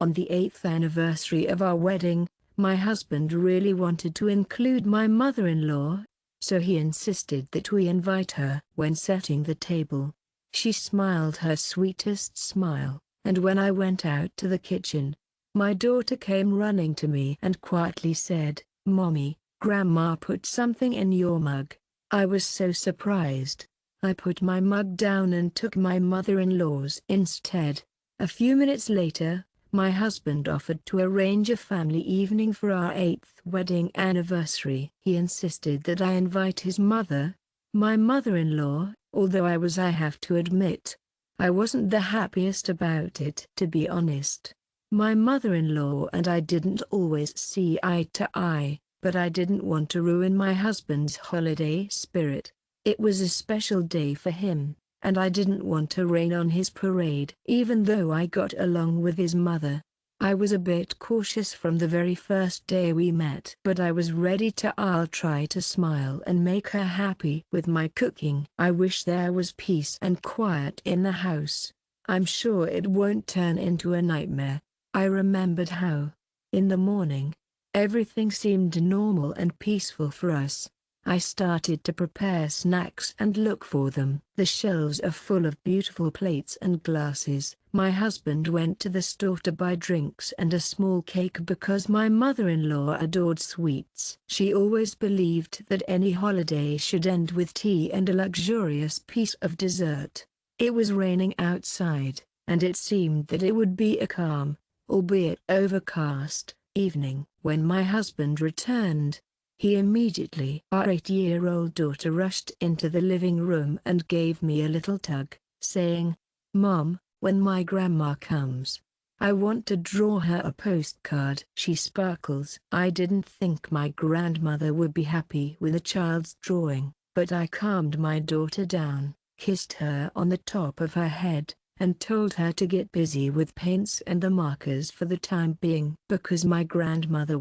On the 8th anniversary of our wedding, my husband really wanted to include my mother-in-law, so he insisted that we invite her. When setting the table, she smiled her sweetest smile, and when I went out to the kitchen, my daughter came running to me and quietly said, "Mommy, Grandma put something in your mug." I was so surprised. I put my mug down and took my mother-in-law's instead. A few minutes later, my husband offered to arrange a family evening for our 8th wedding anniversary. He insisted that I invite his mother, my mother-in-law, although I have to admit, I wasn't the happiest about it. To be honest, my mother-in-law and I didn't always see eye to eye, but I didn't want to ruin my husband's holiday spirit. It was a special day for him, and I didn't want to rain on his parade. Even though I got along with his mother, I was a bit cautious from the very first day we met. But I was ready to. I'll try to smile and make her happy with my cooking. I wish there was peace and quiet in the house. I'm sure it won't turn into a nightmare. I remembered how, in the morning, everything seemed normal and peaceful for us. I started to prepare snacks and look for them. The shelves are full of beautiful plates and glasses. My husband went to the store to buy drinks and a small cake because my mother-in-law adored sweets. She always believed that any holiday should end with tea and a luxurious piece of dessert. It was raining outside, and it seemed that it would be a calm, albeit overcast, evening. When my husband returned, he immediately. Our 8-year-old daughter rushed into the living room and gave me a little tug, saying, "Mom, when my grandma comes, I want to draw her a postcard." She sparkles. I didn't think my grandmother would be happy with a child's drawing, but I calmed my daughter down, kissed her on the top of her head, and told her to get busy with paints and the markers for the time being. Because my grandmother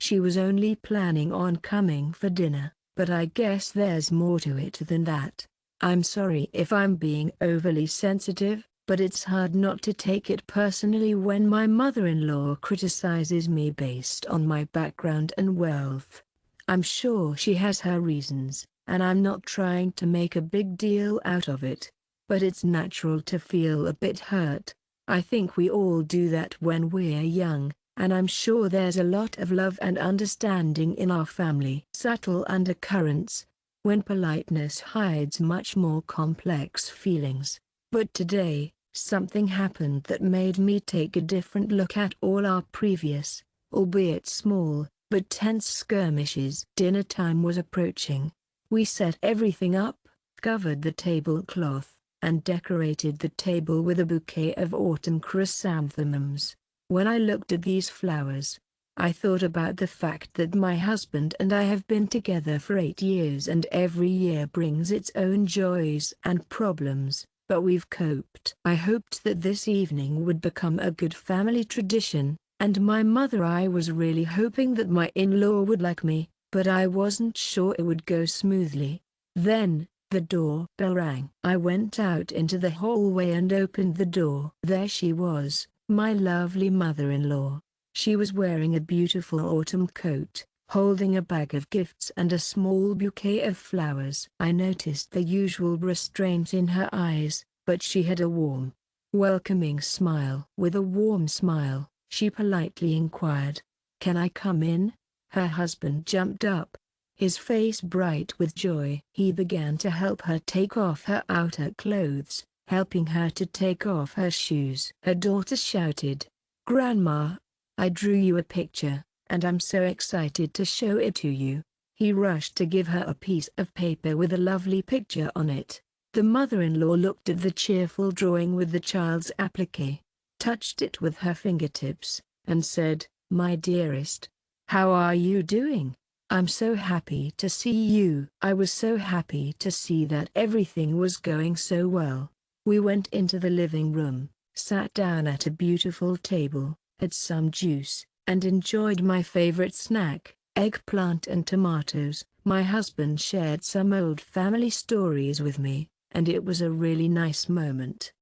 she was only planning on coming for dinner, but I guess there's more to it than that. I'm sorry if I'm being overly sensitive, but it's hard not to take it personally when my mother-in-law criticizes me based on my background and wealth. I'm sure she has her reasons, and I'm not trying to make a big deal out of it. But it's natural to feel a bit hurt. I think we all do that when we're young, and I'm sure there's a lot of love and understanding in our family. Subtle undercurrents, when politeness hides much more complex feelings. But today, something happened that made me take a different look at all our previous, albeit small, but tense skirmishes. Dinner time was approaching. We set everything up, covered the tablecloth, and decorated the table with a bouquet of autumn chrysanthemums. When I looked at these flowers, I thought about the fact that my husband and I have been together for 8 years and every year brings its own joys and problems, but we've coped. I hoped that this evening would become a good family tradition, and I was really hoping that my in-law would like me, but I wasn't sure it would go smoothly. Then, the doorbell rang. I went out into the hallway and opened the door. There she was, my lovely mother-in-law. She was wearing a beautiful autumn coat, holding a bag of gifts and a small bouquet of flowers. I noticed the usual restraint in her eyes, but she had a warm, welcoming smile. With a warm smile, she politely inquired, "Can I come in?" Her husband jumped up, his face bright with joy. He began to help her take off her outer clothes, helping her to take off her shoes. Her daughter shouted, "Grandma, I drew you a picture, and I'm so excited to show it to you." He rushed to give her a piece of paper with a lovely picture on it. The mother-in-law looked at the cheerful drawing with the child's applique, touched it with her fingertips, and said, "My dearest, how are you doing? I'm so happy to see you." I was so happy to see that everything was going so well. We went into the living room, sat down at a beautiful table, had some juice, and enjoyed my favorite snack, eggplant and tomatoes. My husband shared some old family stories with me, and it was a really nice moment.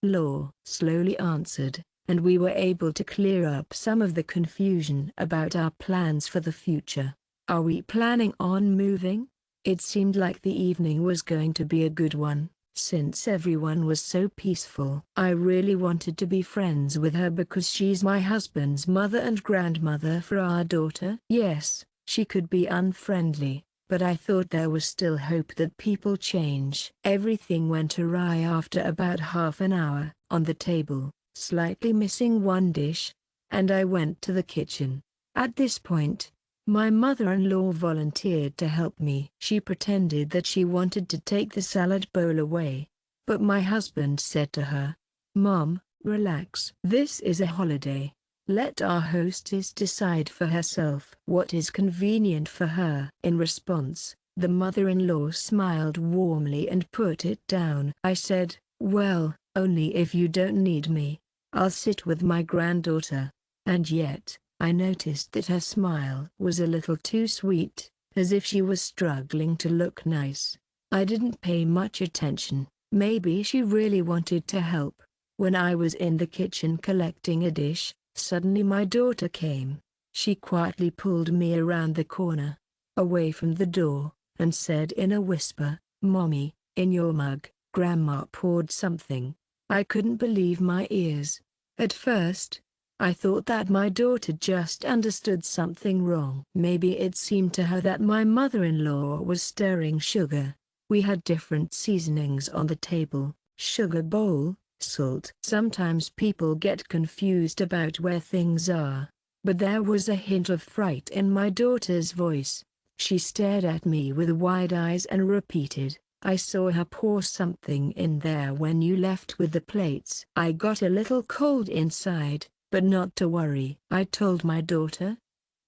Law slowly answered, and we were able to clear up some of the confusion about our plans for the future. Are we planning on moving? It seemed like the evening was going to be a good one, since everyone was so peaceful. I really wanted to be friends with her because she's my husband's mother and grandmother for our daughter. Yes, she could be unfriendly, but I thought there was still hope that people change. Everything went awry after about half an hour. On the table, slightly missing one dish, and I went to the kitchen. At this point, my mother-in-law volunteered to help me. She pretended that she wanted to take the salad bowl away, but my husband said to her, "Mom, relax. This is a holiday. Let our hostess decide for herself what is convenient for her." In response, the mother-in-law smiled warmly and put it down. I said, "Well, only if you don't need me. I'll sit with my granddaughter." And yet, I noticed that her smile was a little too sweet, as if she was struggling to look nice. I didn't pay much attention. Maybe she really wanted to help. When I was in the kitchen collecting a dish, suddenly my daughter came. She quietly pulled me around the corner, away from the door, and said in a whisper, "Mommy, in your mug, Grandma poured something." I couldn't believe my ears. At first, I thought that my daughter just understood something wrong. Maybe it seemed to her that my mother-in-law was stirring sugar. We had different seasonings on the table: sugar bowl, salt. Sometimes people get confused about where things are, but there was a hint of fright in my daughter's voice. She stared at me with wide eyes and repeated, "I saw her pour something in there when you left with the plates." I got a little cold inside, but not to worry. I told my daughter,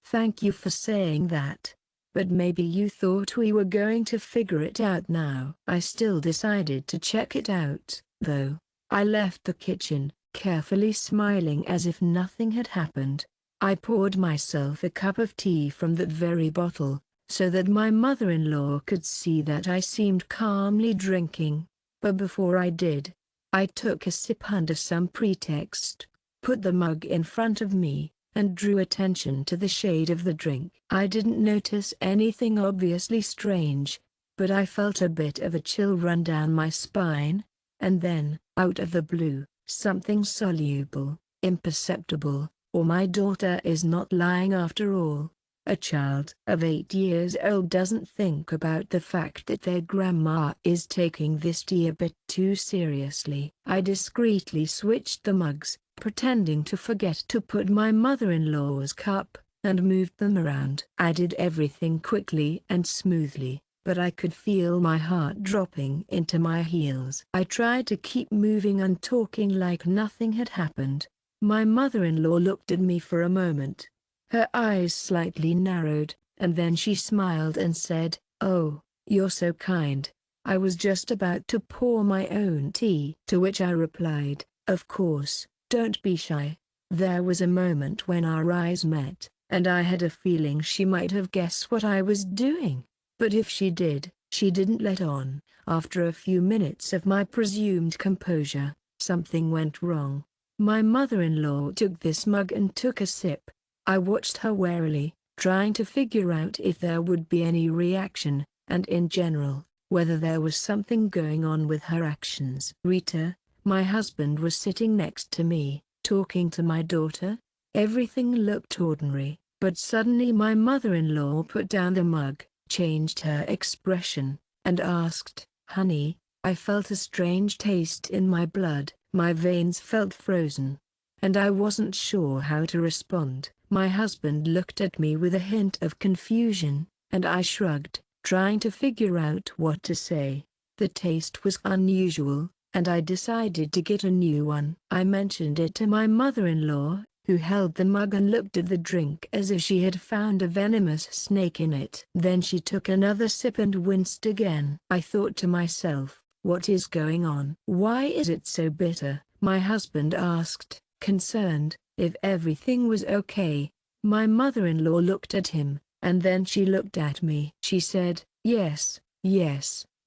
"Thank you for saying that. But maybe you thought we were going to figure it out now." I still decided to check it out, though. I left the kitchen, carefully smiling as if nothing had happened. I poured myself a cup of tea from that very bottle, so that my mother-in-law could see that I seemed calmly drinking. But before I did, I took a sip under some pretext, put the mug in front of me, and drew attention to the shade of the drink. I didn't notice anything obviously strange, but I felt a bit of a chill run down my spine, and then, out of the blue, something soluble, imperceptible, or my daughter is not lying after all. A child of 8 years old doesn't think about the fact that their grandma is taking this tea a bit too seriously. I discreetly switched the mugs, pretending to forget to put my mother-in-law's cup, and moved them around. I did everything quickly and smoothly, but I could feel my heart dropping into my heels. I tried to keep moving and talking like nothing had happened. My mother-in-law looked at me for a moment. Her eyes slightly narrowed, and then she smiled and said, "Oh, you're so kind. I was just about to pour my own tea." To which I replied, "Of course, don't be shy." There was a moment when our eyes met, and I had a feeling she might have guessed what I was doing. But if she did, she didn't let on. After a few minutes of my presumed composure, something went wrong. My mother-in-law took this mug and took a sip. I watched her warily, trying to figure out if there would be any reaction, and in general, whether there was something going on with her actions. Rita, my husband, was sitting next to me, talking to my daughter. Everything looked ordinary, but suddenly my mother-in-law put down the mug, changed her expression, and asked, "Honey, I felt a strange taste in my blood." My veins felt frozen, and I wasn't sure how to respond. My husband looked at me with a hint of confusion, and I shrugged, trying to figure out what to say. The taste was unusual, and I decided to get a new one. I mentioned it to my mother-in-law, who held the mug and looked at the drink as if she had found a venomous snake in it. Then she took another sip and winced again. I thought to myself, what is going on? Why is it so bitter? My husband asked, concerned, if everything was okay. My mother-in-law looked at him, and then she looked at me. She said, yes,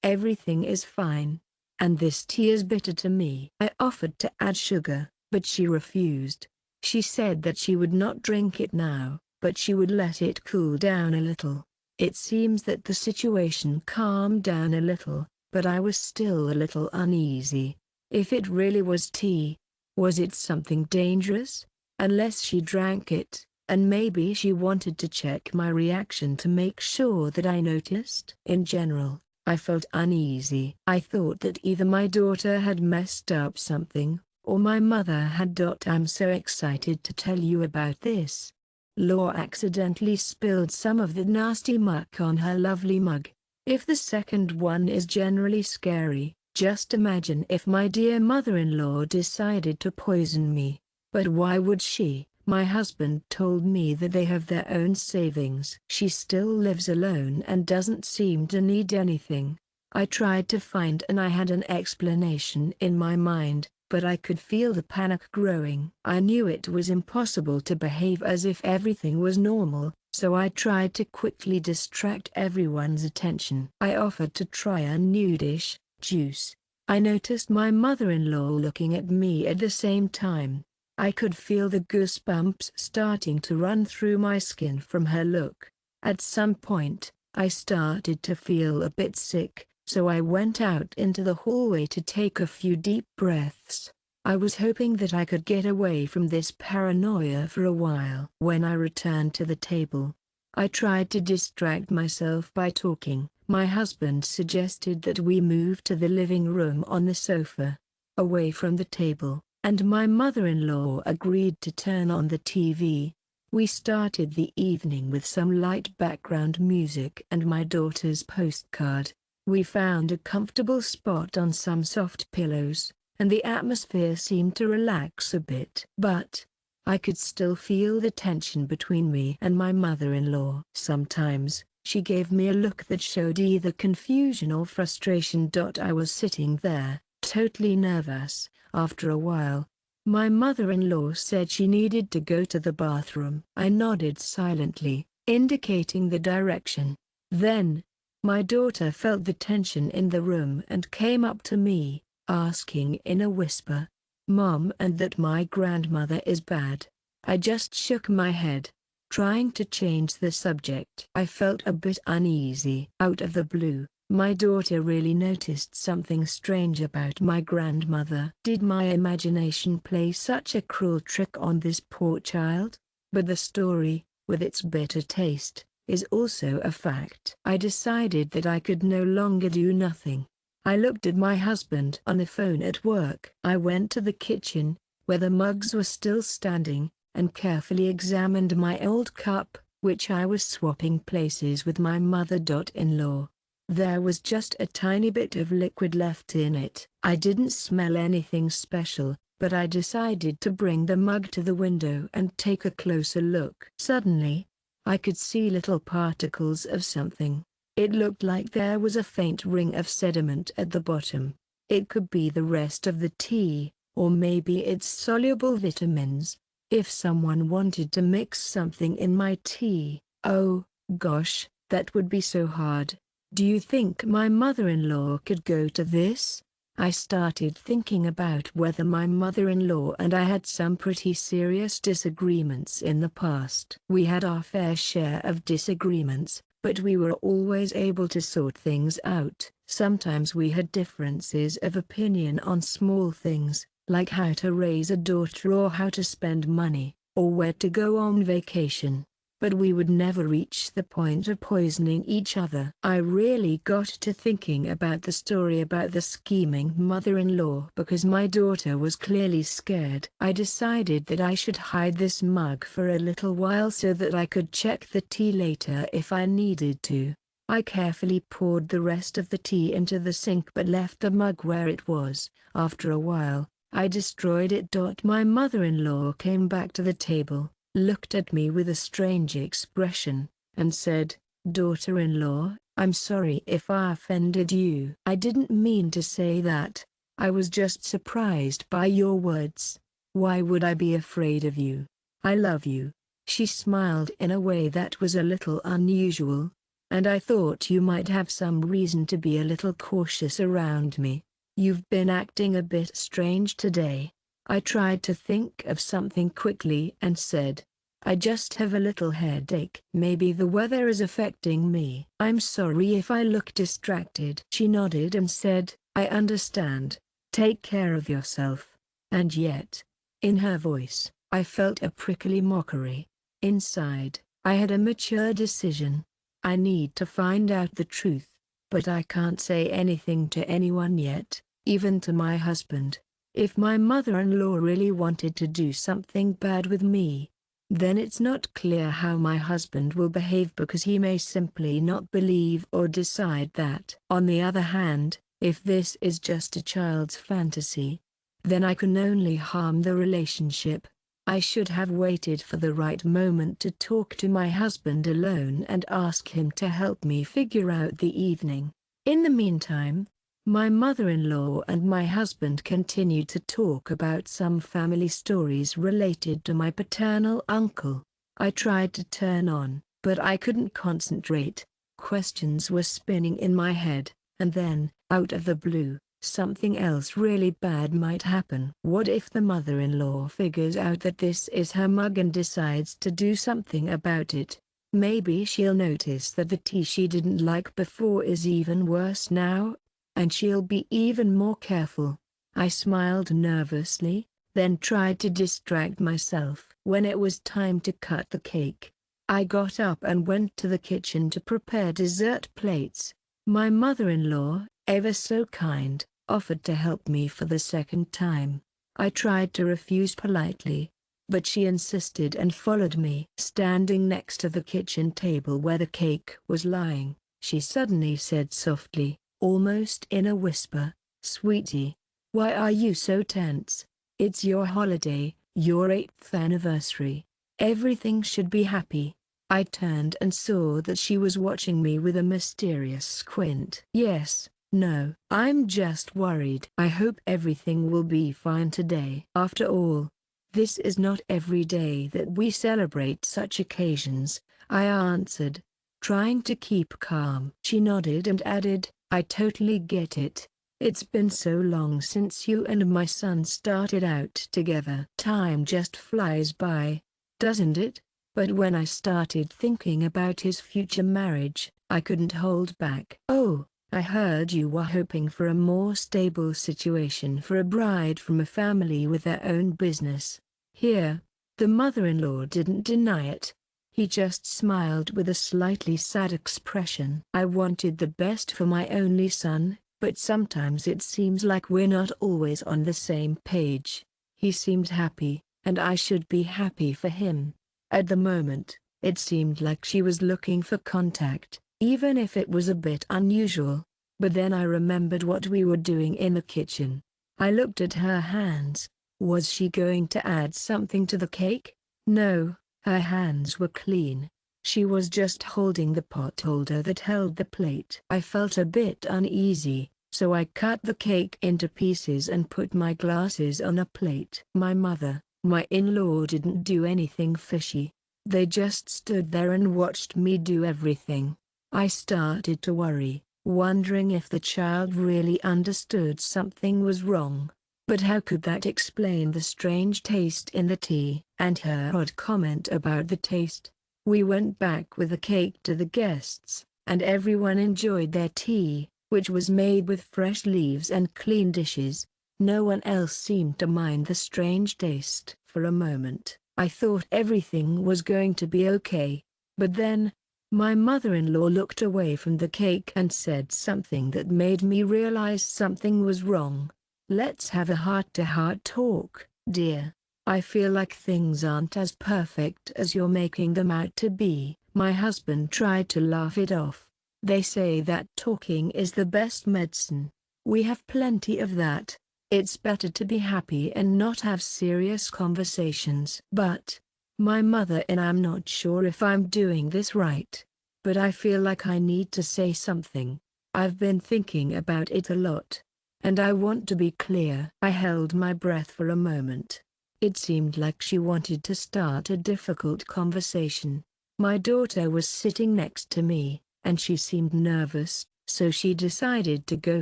everything is fine. And this tea is bitter to me. I offered to add sugar, but she refused. She said that she would not drink it now, but she would let it cool down a little. It seems that the situation calmed down a little, but I was still a little uneasy. If it really was tea, was it something dangerous? Unless she drank it, and maybe she wanted to check my reaction to make sure that I noticed. In general, I felt uneasy. I thought that either my daughter had messed up something, or my mother had. I'm so excited to tell you about this. Law accidentally spilled some of the nasty muck on her lovely mug. If the second one is generally scary, just imagine if my dear mother-in-law decided to poison me. But why would she? My husband told me that they have their own savings. She still lives alone and doesn't seem to need anything. I tried to find and I had an explanation in my mind, but I could feel the panic growing. I knew it was impossible to behave as if everything was normal, so I tried to quickly distract everyone's attention. I offered to try a new dish, juice. I noticed my mother-in-law looking at me at the same time. I could feel the goosebumps starting to run through my skin from her look. At some point, I started to feel a bit sick, so I went out into the hallway to take a few deep breaths. I was hoping that I could get away from this paranoia for a while. When I returned to the table, I tried to distract myself by talking. My husband suggested that we move to the living room on the sofa, away from the table, and my mother-in-law agreed to turn on the TV. We started the evening with some light background music and my daughter's postcard. We found a comfortable spot on some soft pillows, and the atmosphere seemed to relax a bit. But I could still feel the tension between me and my mother-in-law. Sometimes, she gave me a look that showed either confusion or frustration. I was sitting there, totally nervous. After a while, my mother-in-law said she needed to go to the bathroom. I nodded silently, indicating the direction. Then, my daughter felt the tension in the room and came up to me, asking in a whisper, "Mom, and that my grandmother is bad?" I just shook my head, trying to change the subject. I felt a bit uneasy. Out of the blue, my daughter really noticed something strange about my grandmother. Did my imagination play such a cruel trick on this poor child? But the story, with its bitter taste, is also a fact. I decided that I could no longer do nothing. I looked at my husband on the phone at work. I went to the kitchen, where the mugs were still standing, and carefully examined my old cup, which I was swapping places with my mother-in-law. There was just a tiny bit of liquid left in it. I didn't smell anything special, but I decided to bring the mug to the window and take a closer look. Suddenly, I could see little particles of something. It looked like there was a faint ring of sediment at the bottom. It could be the rest of the tea, or maybe its soluble vitamins. If someone wanted to mix something in my tea, oh, gosh, that would be so hard. Do you think my mother-in-law could go to this? I started thinking about whether my mother-in-law and I had some pretty serious disagreements in the past. We had our fair share of disagreements, but we were always able to sort things out. Sometimes we had differences of opinion on small things, like how to raise a daughter or how to spend money, or where to go on vacation. But we would never reach the point of poisoning each other. I really got to thinking about the story about the scheming mother-in-law because my daughter was clearly scared. I decided that I should hide this mug for a little while so that I could check the tea later if I needed to. I carefully poured the rest of the tea into the sink but left the mug where it was. After a while, I destroyed it. My mother-in-law came back to the table, looked at me with a strange expression, and said, "Daughter-in-law, I'm sorry if I offended you." I didn't mean to say that. I was just surprised by your words. Why would I be afraid of you? I love you. She smiled in a way that was a little unusual, and I thought you might have some reason to be a little cautious around me. You've been acting a bit strange today. I tried to think of something quickly and said, I just have a little headache. Maybe the weather is affecting me. I'm sorry if I look distracted. She nodded and said, I understand. Take care of yourself. And yet, in her voice, I felt a prickly mockery. Inside, I had a mature decision. I need to find out the truth. But I can't say anything to anyone yet, even to my husband. If my mother-in-law really wanted to do something bad with me, then it's not clear how my husband will behave because he may simply not believe or decide that. On the other hand, if this is just a child's fantasy, then I can only harm the relationship. I should have waited for the right moment to talk to my husband alone and ask him to help me figure out the evening. In the meantime, my mother-in-law and my husband continued to talk about some family stories related to my paternal uncle. I tried to turn on, but I couldn't concentrate. Questions were spinning in my head, and then, out of the blue, something else really bad might happen. What if the mother-in-law figures out that this is her mug and decides to do something about it? Maybe she'll notice that the tea she didn't like before is even worse now, and she'll be even more careful. I smiled nervously, then tried to distract myself. When it was time to cut the cake, I got up and went to the kitchen to prepare dessert plates. My mother-in-law, ever so kind, offered to help me for the second time. I tried to refuse politely, but she insisted and followed me. Standing next to the kitchen table where the cake was lying, she suddenly said softly, almost in a whisper, Sweetie, why are you so tense? It's your holiday, your 8th anniversary. Everything should be happy. I turned and saw that she was watching me with a mysterious squint. Yes, no, I'm just worried. I hope everything will be fine today. After all, this is not every day that we celebrate such occasions, I answered, trying to keep calm. She nodded and added, I totally get it. It's been so long since you and my son started out together. Time just flies by, doesn't it? But when I started thinking about his future marriage, I couldn't hold back. Oh, I heard you were hoping for a more stable situation for a bride from a family with their own business. Here, the mother-in-law didn't deny it. He just smiled with a slightly sad expression. I wanted the best for my only son, but sometimes it seems like we're not always on the same page. He seemed happy, and I should be happy for him. At the moment, it seemed like she was looking for contact, even if it was a bit unusual. But then I remembered what we were doing in the kitchen. I looked at her hands. Was she going to add something to the cake? No. Her hands were clean. She was just holding the pot holder that held the plate. I felt a bit uneasy, so I cut the cake into pieces and put my glasses on a plate. My in-law didn't do anything fishy. They just stood there and watched me do everything. I started to worry, wondering if the child really understood something was wrong. But how could that explain the strange taste in the tea, and her odd comment about the taste? We went back with the cake to the guests, and everyone enjoyed their tea, which was made with fresh leaves and clean dishes. No one else seemed to mind the strange taste. For a moment, I thought everything was going to be okay. But then, my mother-in-law looked away from the cake and said something that made me realize something was wrong. Let's have a heart-to-heart talk, dear. I feel like things aren't as perfect as you're making them out to be. My husband tried to laugh it off. They say that talking is the best medicine. We have plenty of that. It's better to be happy and not have serious conversations. But, my mother and I'm not sure if I'm doing this right. But I feel like I need to say something. I've been thinking about it a lot. And I want to be clear. I held my breath for a moment. It seemed like she wanted to start a difficult conversation. My daughter was sitting next to me, and she seemed nervous, so she decided to go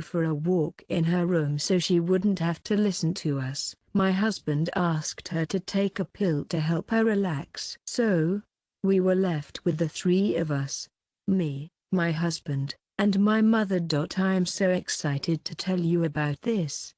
for a walk in her room so she wouldn't have to listen to us. My husband asked her to take a pill to help her relax. So, we were left with the three of us. Me, my husband, and my mother. I am so excited to tell you about this.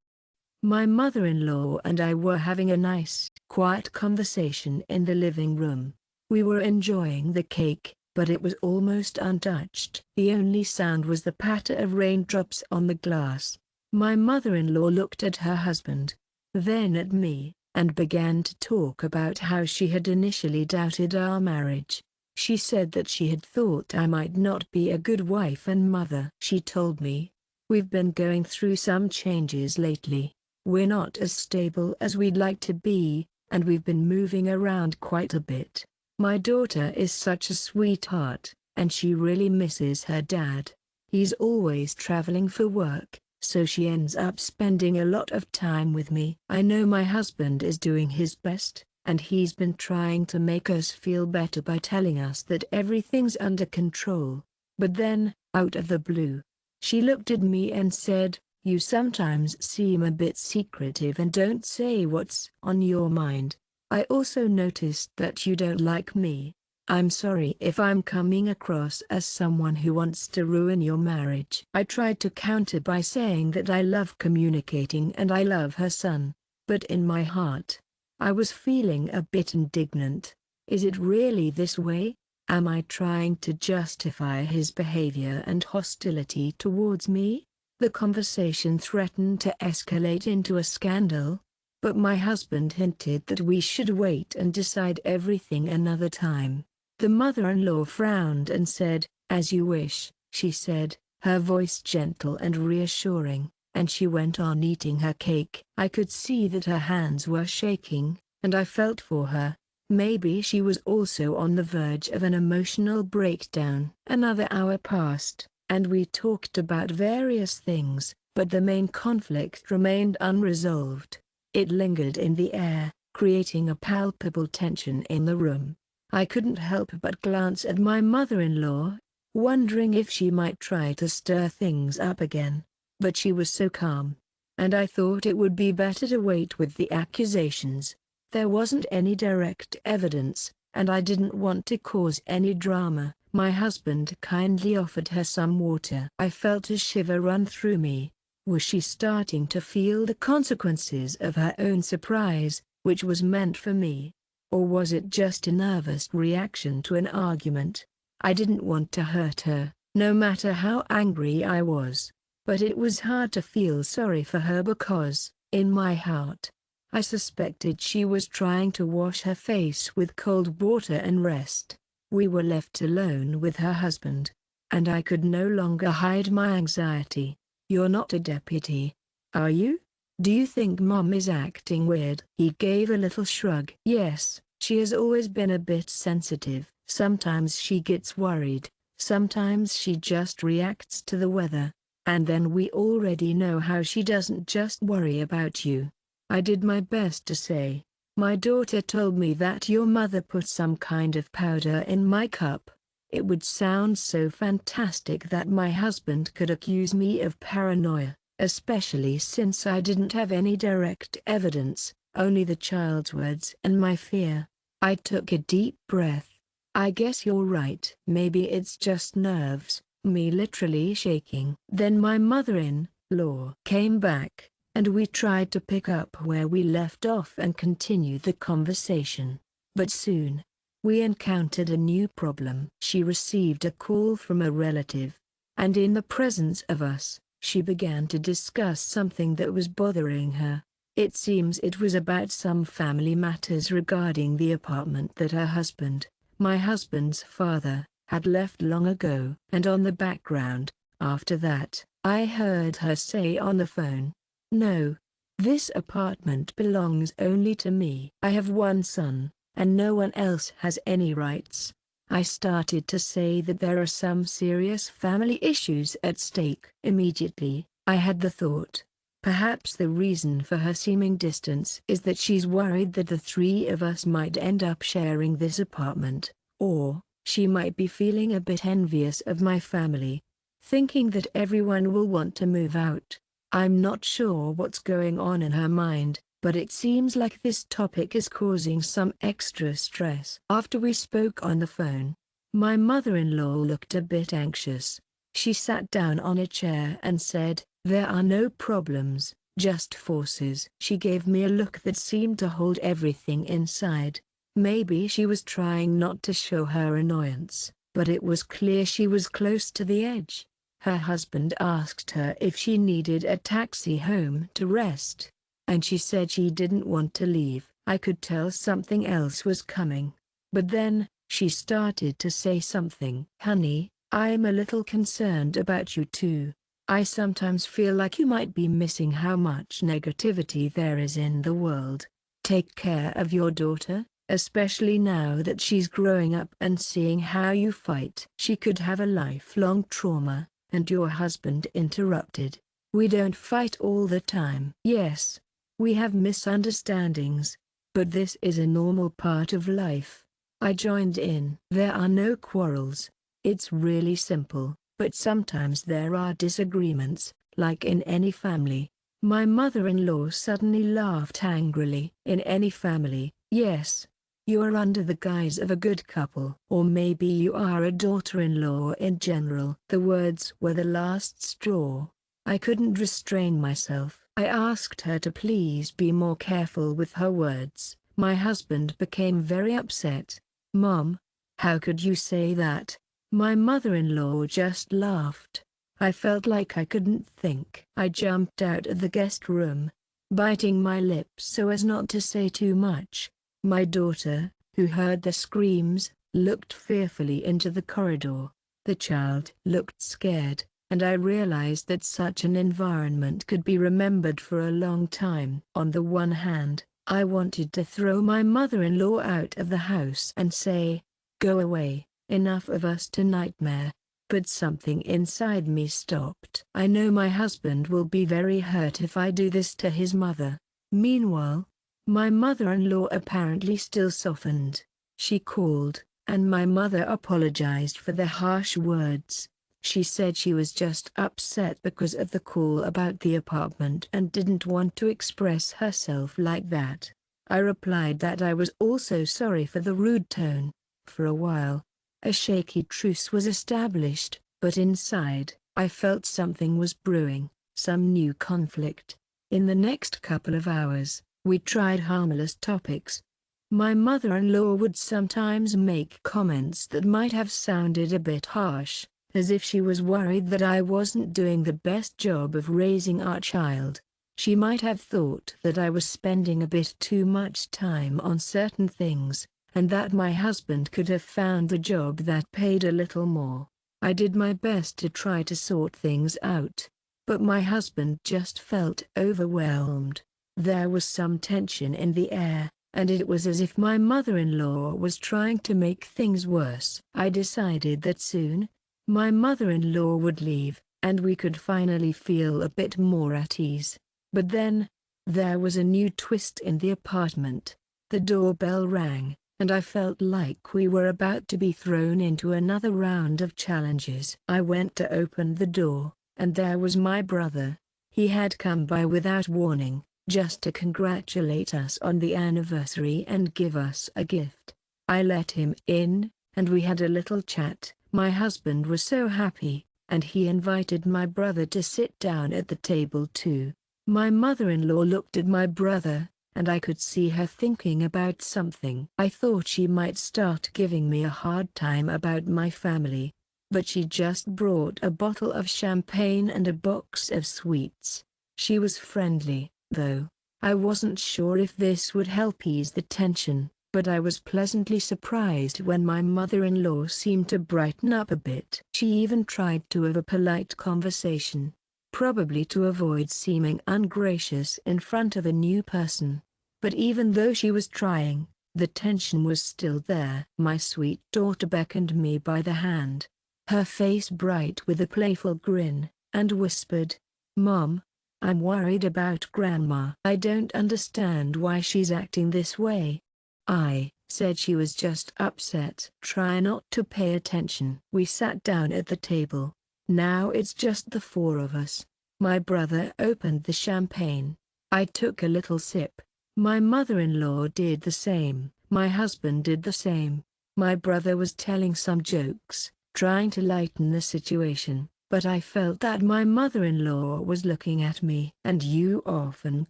My mother-in-law and I were having a nice, quiet conversation in the living room. We were enjoying the cake, but it was almost untouched. The only sound was the patter of raindrops on the glass. My mother-in-law looked at her husband, then at me, and began to talk about how she had initially doubted our marriage. She said that she had thought I might not be a good wife and mother. She told me, "We've been going through some changes lately. We're not as stable as we'd like to be, and we've been moving around quite a bit. My daughter is such a sweetheart, and she really misses her dad. He's always traveling for work, so she ends up spending a lot of time with me. I know my husband is doing his best, and he's been trying to make us feel better by telling us that everything's under control. But then, out of the blue, she looked at me and said, 'You sometimes seem a bit secretive and don't say what's on your mind. I also noticed that you don't like me. I'm sorry if I'm coming across as someone who wants to ruin your marriage.' I tried to counter by saying that I love communicating and I love her son, but in my heart, I was feeling a bit indignant. Is it really this way? Am I trying to justify his behavior and hostility towards me? The conversation threatened to escalate into a scandal, but my husband hinted that we should wait and decide everything another time. The mother-in-law frowned and said, 'As you wish,' she said, her voice gentle and reassuring, and she went on eating her cake. I could see that her hands were shaking, and I felt for her. Maybe she was also on the verge of an emotional breakdown. Another hour passed, and we talked about various things, but the main conflict remained unresolved. It lingered in the air, creating a palpable tension in the room. I couldn't help but glance at my mother-in-law, wondering if she might try to stir things up again, but she was so calm, and I thought it would be better to wait with the accusations. There wasn't any direct evidence, and I didn't want to cause any drama. My husband kindly offered her some water. I felt a shiver run through me. Was she starting to feel the consequences of her own surprise, which was meant for me? Or was it just a nervous reaction to an argument? I didn't want to hurt her, no matter how angry I was. But it was hard to feel sorry for her because, in my heart, I suspected she was trying to wash her face with cold water and rest. We were left alone with her husband, and I could no longer hide my anxiety. "You're not a deputy, are you? Do you think Mom is acting weird?" He gave a little shrug. "Yes, she has always been a bit sensitive. Sometimes she gets worried, sometimes she just reacts to the weather. And then we already know how she doesn't just worry about you." I did my best to say, "My daughter told me that your mother put some kind of powder in my cup." It would sound so fantastic that my husband could accuse me of paranoia, especially since I didn't have any direct evidence, only the child's words and my fear. I took a deep breath. "I guess you're right. Maybe it's just nerves," me literally shaking. Then my mother-in-law came back, and we tried to pick up where we left off and continue the conversation. But soon, we encountered a new problem. She received a call from a relative, and in the presence of us, she began to discuss something that was bothering her. It seems it was about some family matters regarding the apartment that her husband, my husband's father, had left long ago. And on the background, after that, I heard her say on the phone, "No, this apartment belongs only to me. I have one son, and no one else has any rights." I started to say that there are some serious family issues at stake. Immediately, I had the thought, perhaps the reason for her seeming distance is that she's worried that the three of us might end up sharing this apartment, or she might be feeling a bit envious of my family, thinking that everyone will want to move out. I'm not sure what's going on in her mind, but it seems like this topic is causing some extra stress. After we spoke on the phone, my mother-in-law looked a bit anxious. She sat down on a chair and said, "There are no problems, just forces." She gave me a look that seemed to hold everything inside. Maybe she was trying not to show her annoyance, but it was clear she was close to the edge. Her husband asked her if she needed a taxi home to rest, and she said she didn't want to leave. I could tell something else was coming. But then, she started to say something. "Honey, I'm a little concerned about you too. I sometimes feel like you might be missing how much negativity there is in the world. Take care of your daughter, especially now that she's growing up and seeing how you fight. She could have a lifelong trauma." And your husband interrupted. "We don't fight all the time." "Yes, we have misunderstandings, but this is a normal part of life." I joined in. "There are no quarrels. It's really simple, but sometimes there are disagreements, like in any family." My mother-in-law suddenly laughed angrily. "In any family, yes. You are under the guise of a good couple. Or maybe you are a daughter-in-law in general." The words were the last straw. I couldn't restrain myself. I asked her to please be more careful with her words. My husband became very upset. "Mom, how could you say that?" My mother-in-law just laughed. I felt like I couldn't think. I jumped out of the guest room, biting my lips so as not to say too much. My daughter, who heard the screams, looked fearfully into the corridor. The child looked scared, and I realized that such an environment could be remembered for a long time. On the one hand, I wanted to throw my mother-in-law out of the house and say, "Go away, enough of us to nightmare." But something inside me stopped. I know my husband will be very hurt if I do this to his mother. Meanwhile, my mother-in-law apparently still softened. She called, and my mother apologized for the harsh words. She said she was just upset because of the call about the apartment and didn't want to express herself like that. I replied that I was also sorry for the rude tone. For a while, a shaky truce was established, but inside, I felt something was brewing, some new conflict. In the next couple of hours, we tried harmless topics. My mother-in-law would sometimes make comments that might have sounded a bit harsh, as if she was worried that I wasn't doing the best job of raising our child. She might have thought that I was spending a bit too much time on certain things, and that my husband could have found a job that paid a little more. I did my best to try to sort things out, but my husband just felt overwhelmed. There was some tension in the air, and it was as if my mother-in-law was trying to make things worse. I decided that soon, my mother-in-law would leave, and we could finally feel a bit more at ease. But then, there was a new twist in the apartment. The doorbell rang, and I felt like we were about to be thrown into another round of challenges. I went to open the door, and there was my brother. He had come by without warning, just to congratulate us on the anniversary and give us a gift. I let him in, and we had a little chat. My husband was so happy, and he invited my brother to sit down at the table too. My mother-in-law looked at my brother, and I could see her thinking about something. I thought she might start giving me a hard time about my family, but she just brought a bottle of champagne and a box of sweets. She was friendly, though. I wasn't sure if this would help ease the tension, but I was pleasantly surprised when my mother-in-law seemed to brighten up a bit. She even tried to have a polite conversation, probably to avoid seeming ungracious in front of a new person. But even though she was trying, the tension was still there. My sweet daughter beckoned me by the hand, her face bright with a playful grin, and whispered, "Mom, I'm worried about Grandma. I don't understand why she's acting this way." I said she was just upset. "Try not to pay attention." We sat down at the table. Now it's just the four of us. My brother opened the champagne. I took a little sip. My mother-in-law did the same. My husband did the same. My brother was telling some jokes, trying to lighten the situation, but I felt that my mother-in-law was looking at me. And you often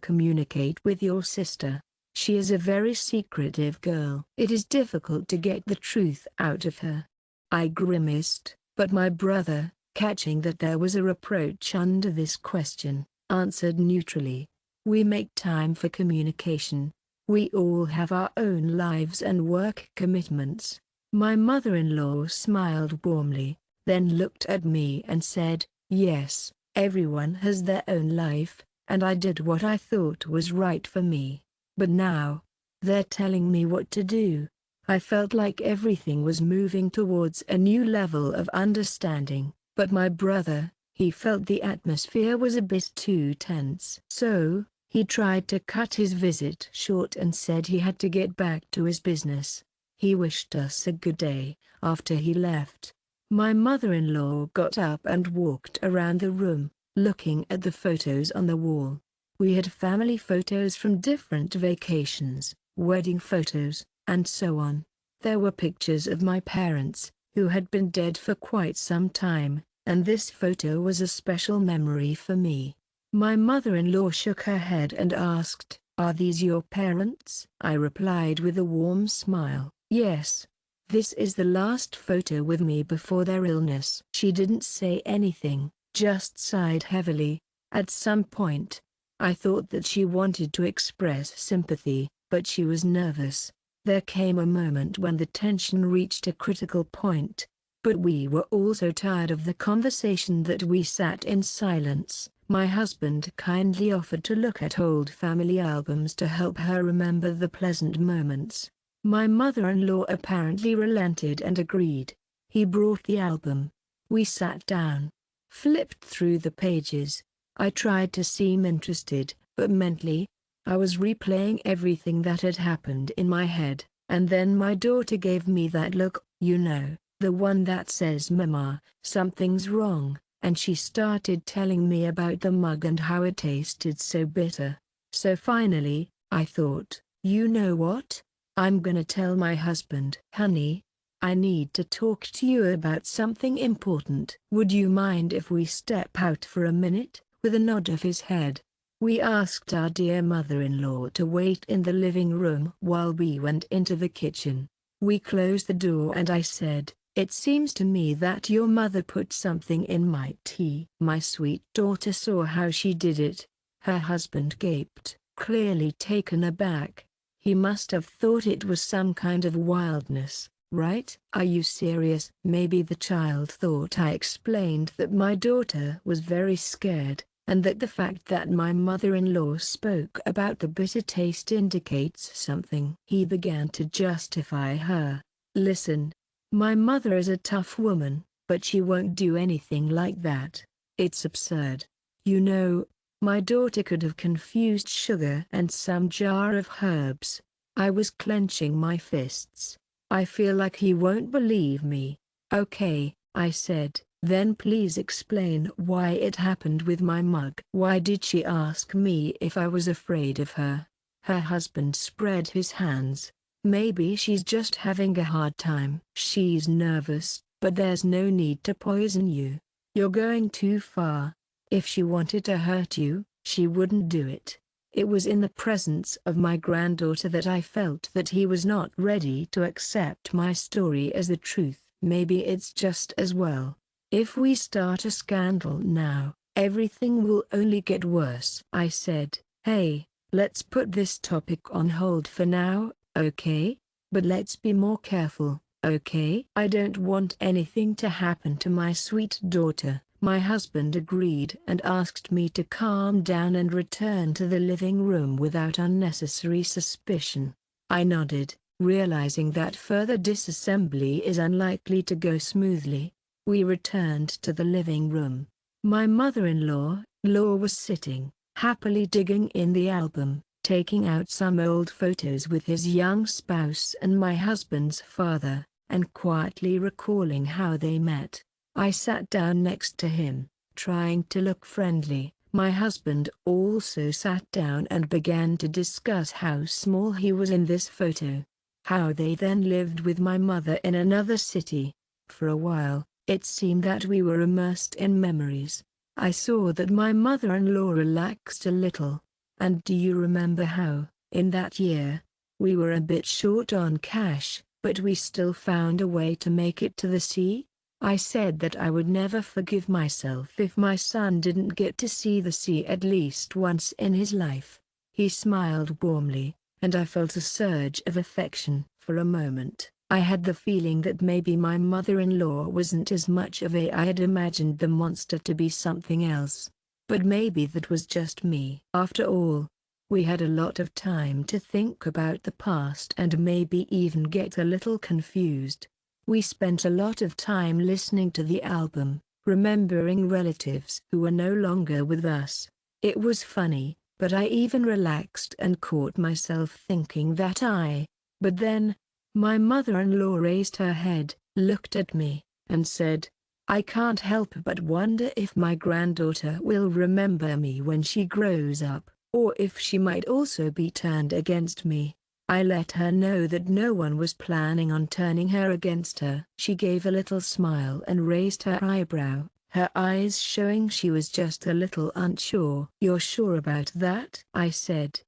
communicate with your sister. She is a very secretive girl. It is difficult to get the truth out of her. I grimaced, but my brother, catching that there was a reproach under this question, answered neutrally. We make time for communication. We all have our own lives and work commitments. My mother-in-law smiled warmly, then looked at me and said, yes, everyone has their own life, and I did what I thought was right for me. But now, they're telling me what to do. I felt like everything was moving towards a new level of understanding, but my brother, he felt the atmosphere was a bit too tense. So, he tried to cut his visit short and said he had to get back to his business. He wished us a good day after he left. My mother-in-law got up and walked around the room, looking at the photos on the wall. We had family photos from different vacations, wedding photos, and so on. There were pictures of my parents, who had been dead for quite some time, and this photo was a special memory for me. My mother-in-law shook her head and asked, "Are these your parents?" I replied with a warm smile, "Yes. This is the last photo with me before their illness." She didn't say anything, just sighed heavily. At some point, I thought that she wanted to express sympathy, but she was nervous. There came a moment when the tension reached a critical point, but we were all so tired of the conversation that we sat in silence. My husband kindly offered to look at old family albums to help her remember the pleasant moments. My mother-in-law apparently relented and agreed. He brought the album. We sat down, flipped through the pages. I tried to seem interested, but mentally, I was replaying everything that had happened in my head. And then my daughter gave me that look, you know, the one that says, "Mama, something's wrong," and she started telling me about the mug and how it tasted so bitter. So finally, I thought, you know what? I'm gonna tell my husband. "Honey, I need to talk to you about something important. Would you mind if we step out for a minute?" With a nod of his head, we asked our dear mother-in-law to wait in the living room while we went into the kitchen. We closed the door and I said, "It seems to me that your mother put something in my tea." My sweet daughter saw how she did it. Her husband gaped, clearly taken aback. He must have thought it was some kind of wildness, right? "Are you serious?" Maybe the child thought I explained that my daughter was very scared, and that the fact that my mother-in-law spoke about the bitter taste indicates something. He began to justify her. "Listen, my mother is a tough woman, but she won't do anything like that. It's absurd. You know, my daughter could have confused sugar and some jar of herbs." I was clenching my fists. I feel like he won't believe me. "Okay," I said, "then please explain why it happened with my mug." "Why did she ask me if I was afraid of her?" Her husband spread his hands. "Maybe she's just having a hard time. She's nervous, but there's no need to poison you. You're going too far. If she wanted to hurt you, she wouldn't do it." It was in the presence of my granddaughter that I felt that he was not ready to accept my story as the truth. "Maybe it's just as well. If we start a scandal now, everything will only get worse." I said, "Hey, let's put this topic on hold for now, okay? But let's be more careful, okay? I don't want anything to happen to my sweet daughter." My husband agreed and asked me to calm down and return to the living room without unnecessary suspicion. I nodded, realizing that further disassembly is unlikely to go smoothly. We returned to the living room. My mother-in-law, Laura, was sitting, happily digging in the album, taking out some old photos with his young spouse and my husband's father, and quietly recalling how they met. I sat down next to him, trying to look friendly. My husband also sat down and began to discuss how small he was in this photo. How they then lived with my mother in another city. For a while, it seemed that we were immersed in memories. I saw that my mother-in-law relaxed a little. And do you remember how, in that year, we were a bit short on cash, but we still found a way to make it to the sea? I said that I would never forgive myself if my son didn't get to see the sea at least once in his life. He smiled warmly, and I felt a surge of affection. For a moment, I had the feeling that maybe my mother-in-law wasn't as much of a I had imagined the monster to be something else. But maybe that was just me. After all, we had a lot of time to think about the past and maybe even get a little confused. We spent a lot of time listening to the album, remembering relatives who were no longer with us. It was funny, but I even relaxed and caught myself thinking that But then, my mother-in-law raised her head, looked at me, and said, "I can't help but wonder if my granddaughter will remember me when she grows up, or if she might also be turned against me." I let her know that no one was planning on turning her against her. She gave a little smile and raised her eyebrow, her eyes showing she was just a little unsure. "You're sure about that?" I said.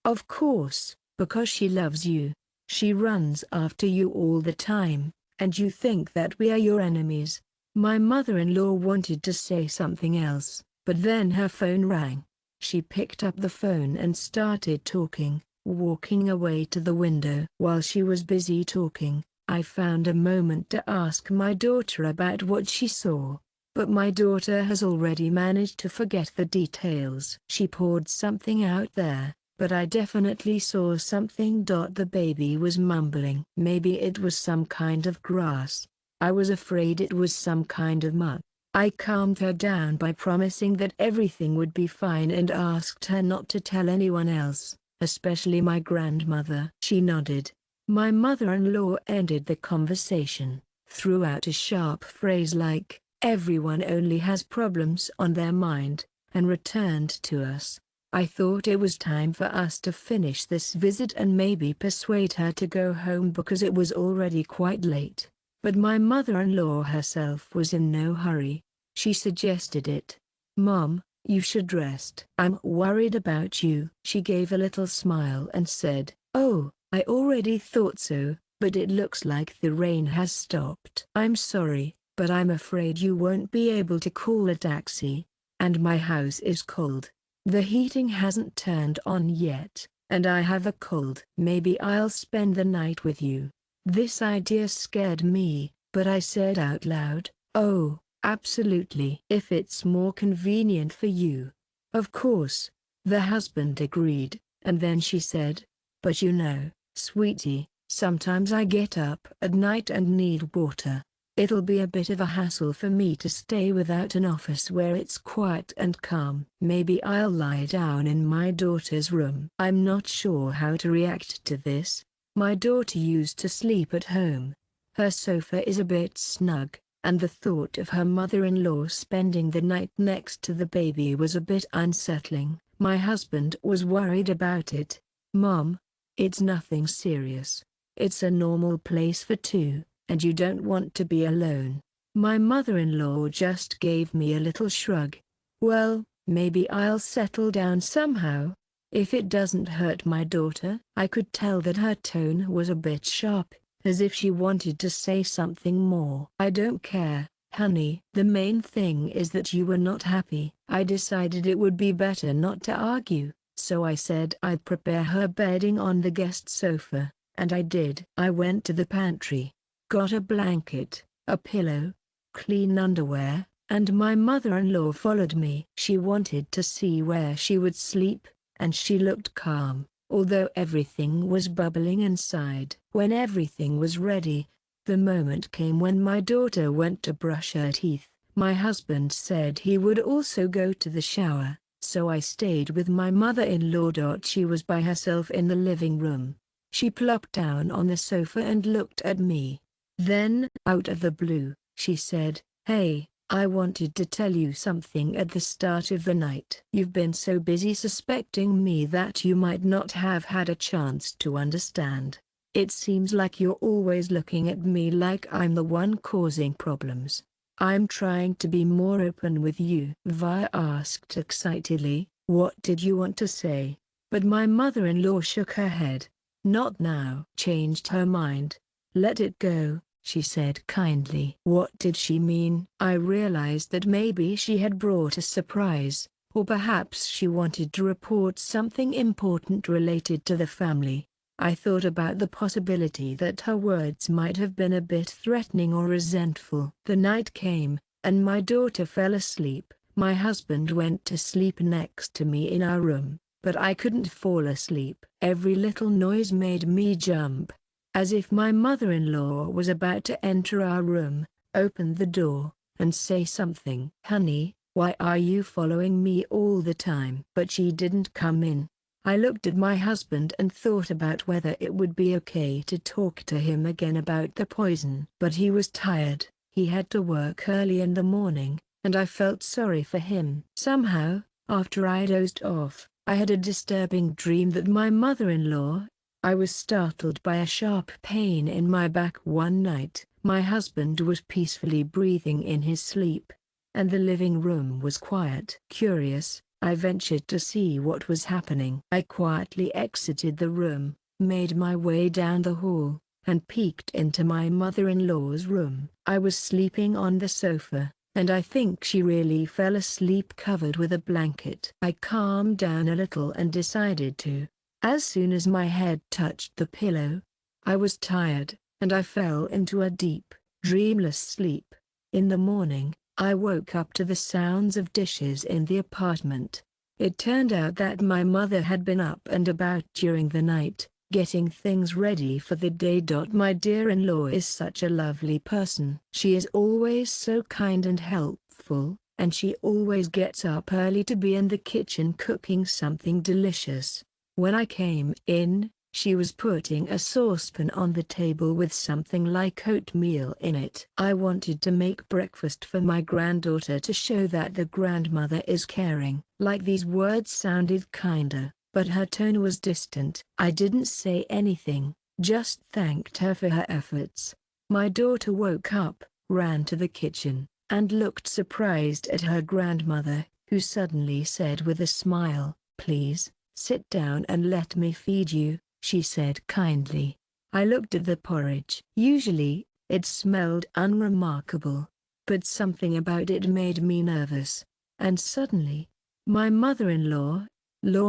"Of course, because she loves you. She runs after you all the time, and you think that we are your enemies." My mother-in-law wanted to say something else, but then her phone rang. She picked up the phone and started talking, walking away to the window. While she was busy talking, I found a moment to ask my daughter about what she saw. But my daughter has already managed to forget the details. She poured something out there, but I definitely saw something. The baby was mumbling. Maybe it was some kind of grass. I was afraid it was some kind of muck. I calmed her down by promising that everything would be fine and asked her not to tell anyone else, especially my grandmother. She nodded. My mother-in-law ended the conversation, threw out a sharp phrase like, "Everyone only has problems on their mind," and returned to us. I thought it was time for us to finish this visit and maybe persuade her to go home because it was already quite late. But my mother-in-law herself was in no hurry. She suggested it. "Mom, you should rest. I'm worried about you." She gave a little smile and said, "Oh, I already thought so, but it looks like the rain has stopped. I'm sorry, but I'm afraid you won't be able to call a taxi. And my house is cold. The heating hasn't turned on yet, and I have a cold. Maybe I'll spend the night with you." This idea scared me, but I said out loud, "Oh, absolutely. If it's more convenient for you." "Of course." The husband agreed, and then she said, "But you know, sweetie, sometimes I get up at night and need water. It'll be a bit of a hassle for me to stay without an office where it's quiet and calm. Maybe I'll lie down in my daughter's room." I'm not sure how to react to this. My daughter used to sleep at home. Her sofa is a bit snug, and the thought of her mother-in-law spending the night next to the baby was a bit unsettling. My husband was worried about it. "Mom, it's nothing serious. It's a normal place for two, and you don't want to be alone." My mother-in-law just gave me a little shrug. "Well, maybe I'll settle down somehow. If it doesn't hurt my daughter." I could tell that her tone was a bit sharp, as if she wanted to say something more. "I don't care, honey. The main thing is that you were not happy." I decided it would be better not to argue, so I said I'd prepare her bedding on the guest sofa, and I did. I went to the pantry, got a blanket, a pillow, clean underwear, and my mother-in-law followed me. She wanted to see where she would sleep, and she looked calm, although everything was bubbling inside. When everything was ready, the moment came when my daughter went to brush her teeth. My husband said he would also go to the shower, so I stayed with my mother-in-law. She was by herself in the living room. She plopped down on the sofa and looked at me. Then, out of the blue, she said, Hey, I wanted to tell you something at the start of the night. You've been so busy suspecting me that you might not have had a chance to understand. It seems like you're always looking at me like I'm the one causing problems. I'm trying to be more open with you." Vi asked excitedly. "What did you want to say?" But my mother-in-law shook her head. "Not now." Changed her mind. "Let it go," she said kindly. What did she mean? I realized that maybe she had brought a surprise, or perhaps she wanted to report something important related to the family. I thought about the possibility that her words might have been a bit threatening or resentful. The night came, and my daughter fell asleep. My husband went to sleep next to me in our room, but I couldn't fall asleep. Every little noise made me jump. As if my mother-in-law was about to enter our room, open the door, and say something. "Honey, why are you following me all the time?" But she didn't come in. I looked at my husband and thought about whether it would be okay to talk to him again about the poison. But he was tired, he had to work early in the morning, and I felt sorry for him. Somehow, after I dozed off, I had a disturbing dream that my mother-in-law. I was startled by a sharp pain in my back one night. My husband was peacefully breathing in his sleep, and the living room was quiet. Curious, I ventured to see what was happening. I quietly exited the room, made my way down the hall, and peeked into my mother-in-law's room. I was sleeping on the sofa, and I think she really fell asleep covered with a blanket. I calmed down a little and decided to. As soon as my head touched the pillow, I was tired, and I fell into a deep, dreamless sleep. In the morning, I woke up to the sounds of dishes in the apartment. It turned out that my mother had been up and about during the night, getting things ready for the day. My dear-in-law is such a lovely person. She is always so kind and helpful, and she always gets up early to be in the kitchen cooking something delicious. When I came in, she was putting a saucepan on the table with something like oatmeal in it. I wanted to make breakfast for my granddaughter to show that the grandmother is caring. Like these words sounded kinder, but her tone was distant. I didn't say anything, just thanked her for her efforts. My daughter woke up, ran to the kitchen, and looked surprised at her grandmother, who suddenly said with a smile, "Please, sit down and let me feed you," she said kindly. I looked at the porridge. Usually, it smelled unremarkable, but something about it made me nervous. And suddenly, my mother-in-law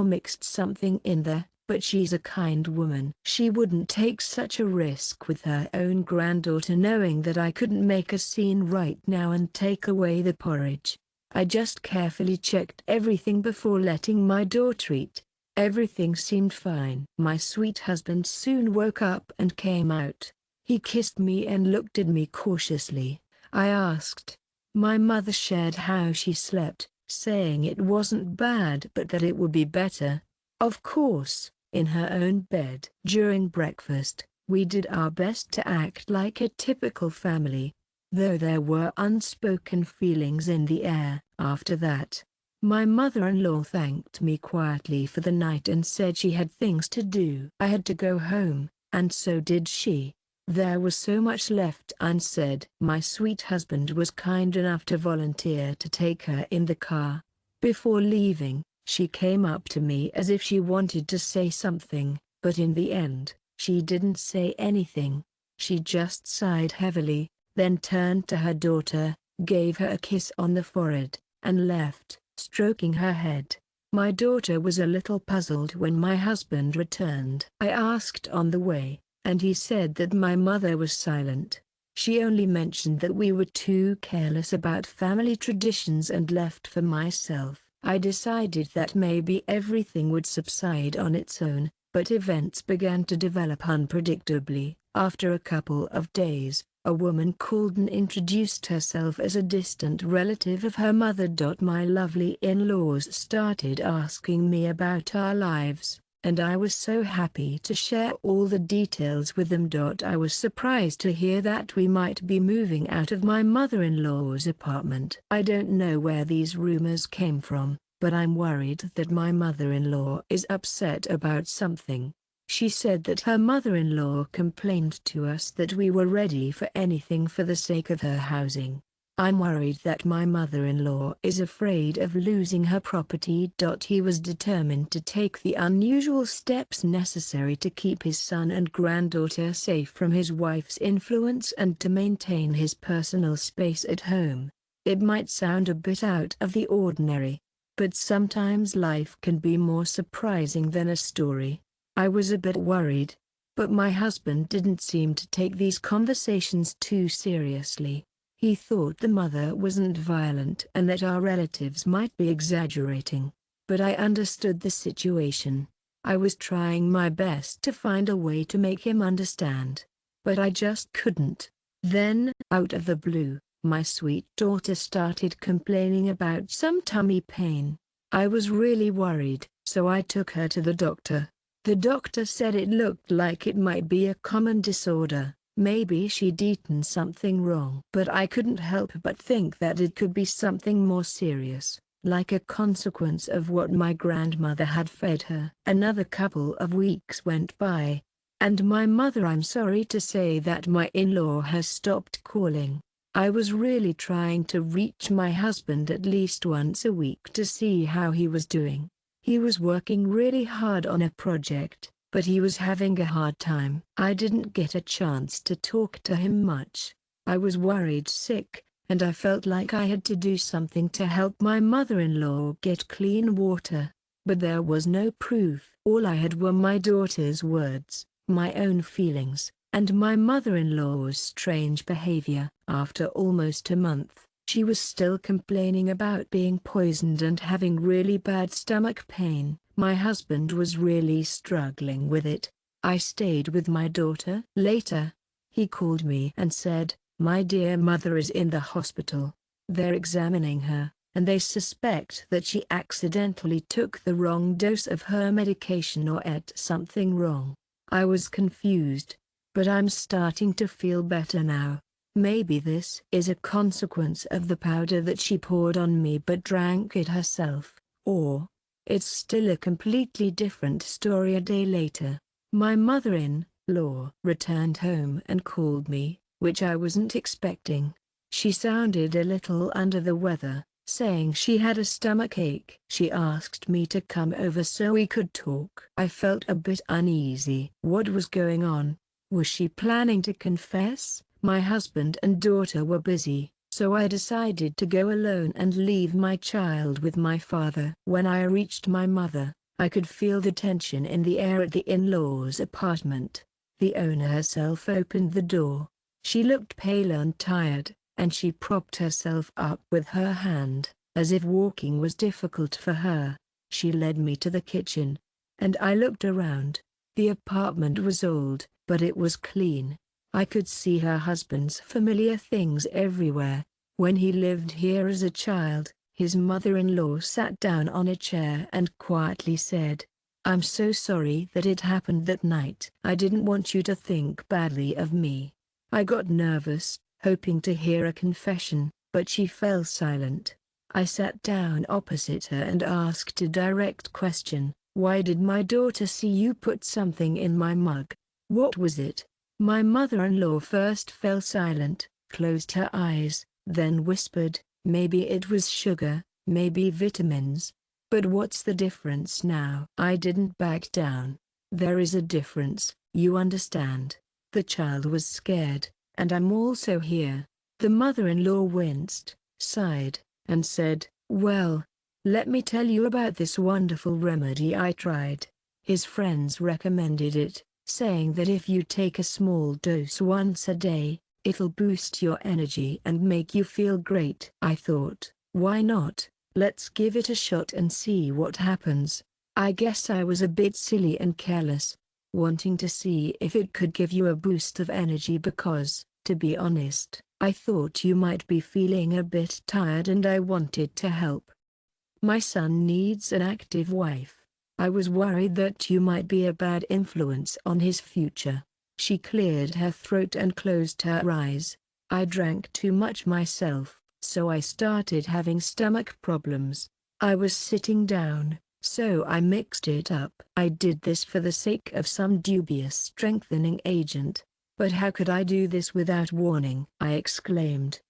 mixed something in there, but she's a kind woman. She wouldn't take such a risk with her own granddaughter knowing that I couldn't make a scene right now and take away the porridge. I just carefully checked everything before letting my daughter eat. Everything seemed fine. My sweet husband soon woke up and came out. He kissed me and looked at me cautiously. I asked. My mother shared how she slept, saying it wasn't bad but that it would be better. Of course, in her own bed. During breakfast, we did our best to act like a typical family, though there were unspoken feelings in the air. After that, my mother-in-law thanked me quietly for the night and said she had things to do. I had to go home, and so did she. There was so much left unsaid. My sweet husband was kind enough to volunteer to take her in the car. Before leaving, she came up to me as if she wanted to say something, but in the end, she didn't say anything. She just sighed heavily, then turned to her daughter, gave her a kiss on the forehead, and left, stroking her head. My daughter was a little puzzled when my husband returned. I asked on the way, and he said that my mother was silent. She only mentioned that we were too careless about family traditions and left for myself. I decided that maybe everything would subside on its own, but events began to develop unpredictably. After a couple of days, a woman called and introduced herself as a distant relative of her mother. My lovely in-laws started asking me about our lives. and I was so happy to share all the details with them. I was surprised to hear that we might be moving out of my mother-in-law's apartment. I don't know where these rumors came from, but I'm worried that my mother-in-law is upset about something. She said that her mother-in-law complained to us that we were ready for anything for the sake of her housing. I'm worried that my mother-in-law is afraid of losing her property. He was determined to take the unusual steps necessary to keep his son and granddaughter safe from his wife's influence and to maintain his personal space at home. It might sound a bit out of the ordinary, but sometimes life can be more surprising than a story. I was a bit worried, but my husband didn't seem to take these conversations too seriously. He thought the mother wasn't violent and that our relatives might be exaggerating. But I understood the situation. I was trying my best to find a way to make him understand. But I just couldn't. Then, out of the blue, my sweet daughter started complaining about some tummy pain. I was really worried, so I took her to the doctor. The doctor said it looked like it might be a common disorder. Maybe she'd eaten something wrong. But I couldn't help but think that it could be something more serious, like a consequence of what my grandmother had fed her. Another couple of weeks went by, and my mother, I'm sorry to say that my in-law has stopped calling. I was really trying to reach my husband at least once a week to see how he was doing. He was working really hard on a project, but he was having a hard time. I didn't get a chance to talk to him much. I was worried sick, and I felt like I had to do something to help my mother-in-law get clean water. But there was no proof. All I had were my daughter's words, my own feelings, and my mother-in-law's strange behavior. After almost a month, she was still complaining about being poisoned and having really bad stomach pain. My husband was really struggling with it. I stayed with my daughter. Later, he called me and said, "My dear mother is in the hospital. They're examining her, and they suspect that she accidentally took the wrong dose of her medication or ate something wrong." I was confused, but I'm starting to feel better now. Maybe this is a consequence of the powder that she poured on me but drank it herself, or it's still a completely different story. A day later, my mother-in-law returned home and called me, which I wasn't expecting. She sounded a little under the weather, saying she had a stomach ache. She asked me to come over so we could talk. I felt a bit uneasy. What was going on? Was she planning to confess? My husband and daughter were busy, so I decided to go alone and leave my child with my father. When I reached my mother, I could feel the tension in the air at the in-laws' apartment. The owner herself opened the door. She looked pale and tired, and she propped herself up with her hand, as if walking was difficult for her. She led me to the kitchen, and I looked around. The apartment was old, but it was clean. I could see her husband's familiar things everywhere. When he lived here as a child, his mother-in-law sat down on a chair and quietly said, "I'm so sorry that it happened that night. I didn't want you to think badly of me." I got nervous, hoping to hear a confession, but she fell silent. I sat down opposite her and asked a direct question. "Why did my daughter see you put something in my mug? What was it?" My mother-in-law first fell silent, closed her eyes, then whispered, "Maybe it was sugar, maybe vitamins. But what's the difference now?" I didn't back down. "There is a difference, you understand." The child was scared, and I'm also here. The mother-in-law winced, sighed, and said, "Well, let me tell you about this wonderful remedy I tried. His friends recommended it, saying that if you take a small dose once a day, it'll boost your energy and make you feel great." I thought, why not? Let's give it a shot and see what happens. I guess I was a bit silly and careless, wanting to see if it could give you a boost of energy because, to be honest, I thought you might be feeling a bit tired and I wanted to help. My son needs an active wife. I was worried that you might be a bad influence on his future. She cleared her throat and closed her eyes. I drank too much myself, so I started having stomach problems. I was sitting down, so I mixed it up. I did this for the sake of some dubious strengthening agent. But how could I do this without warning? I exclaimed.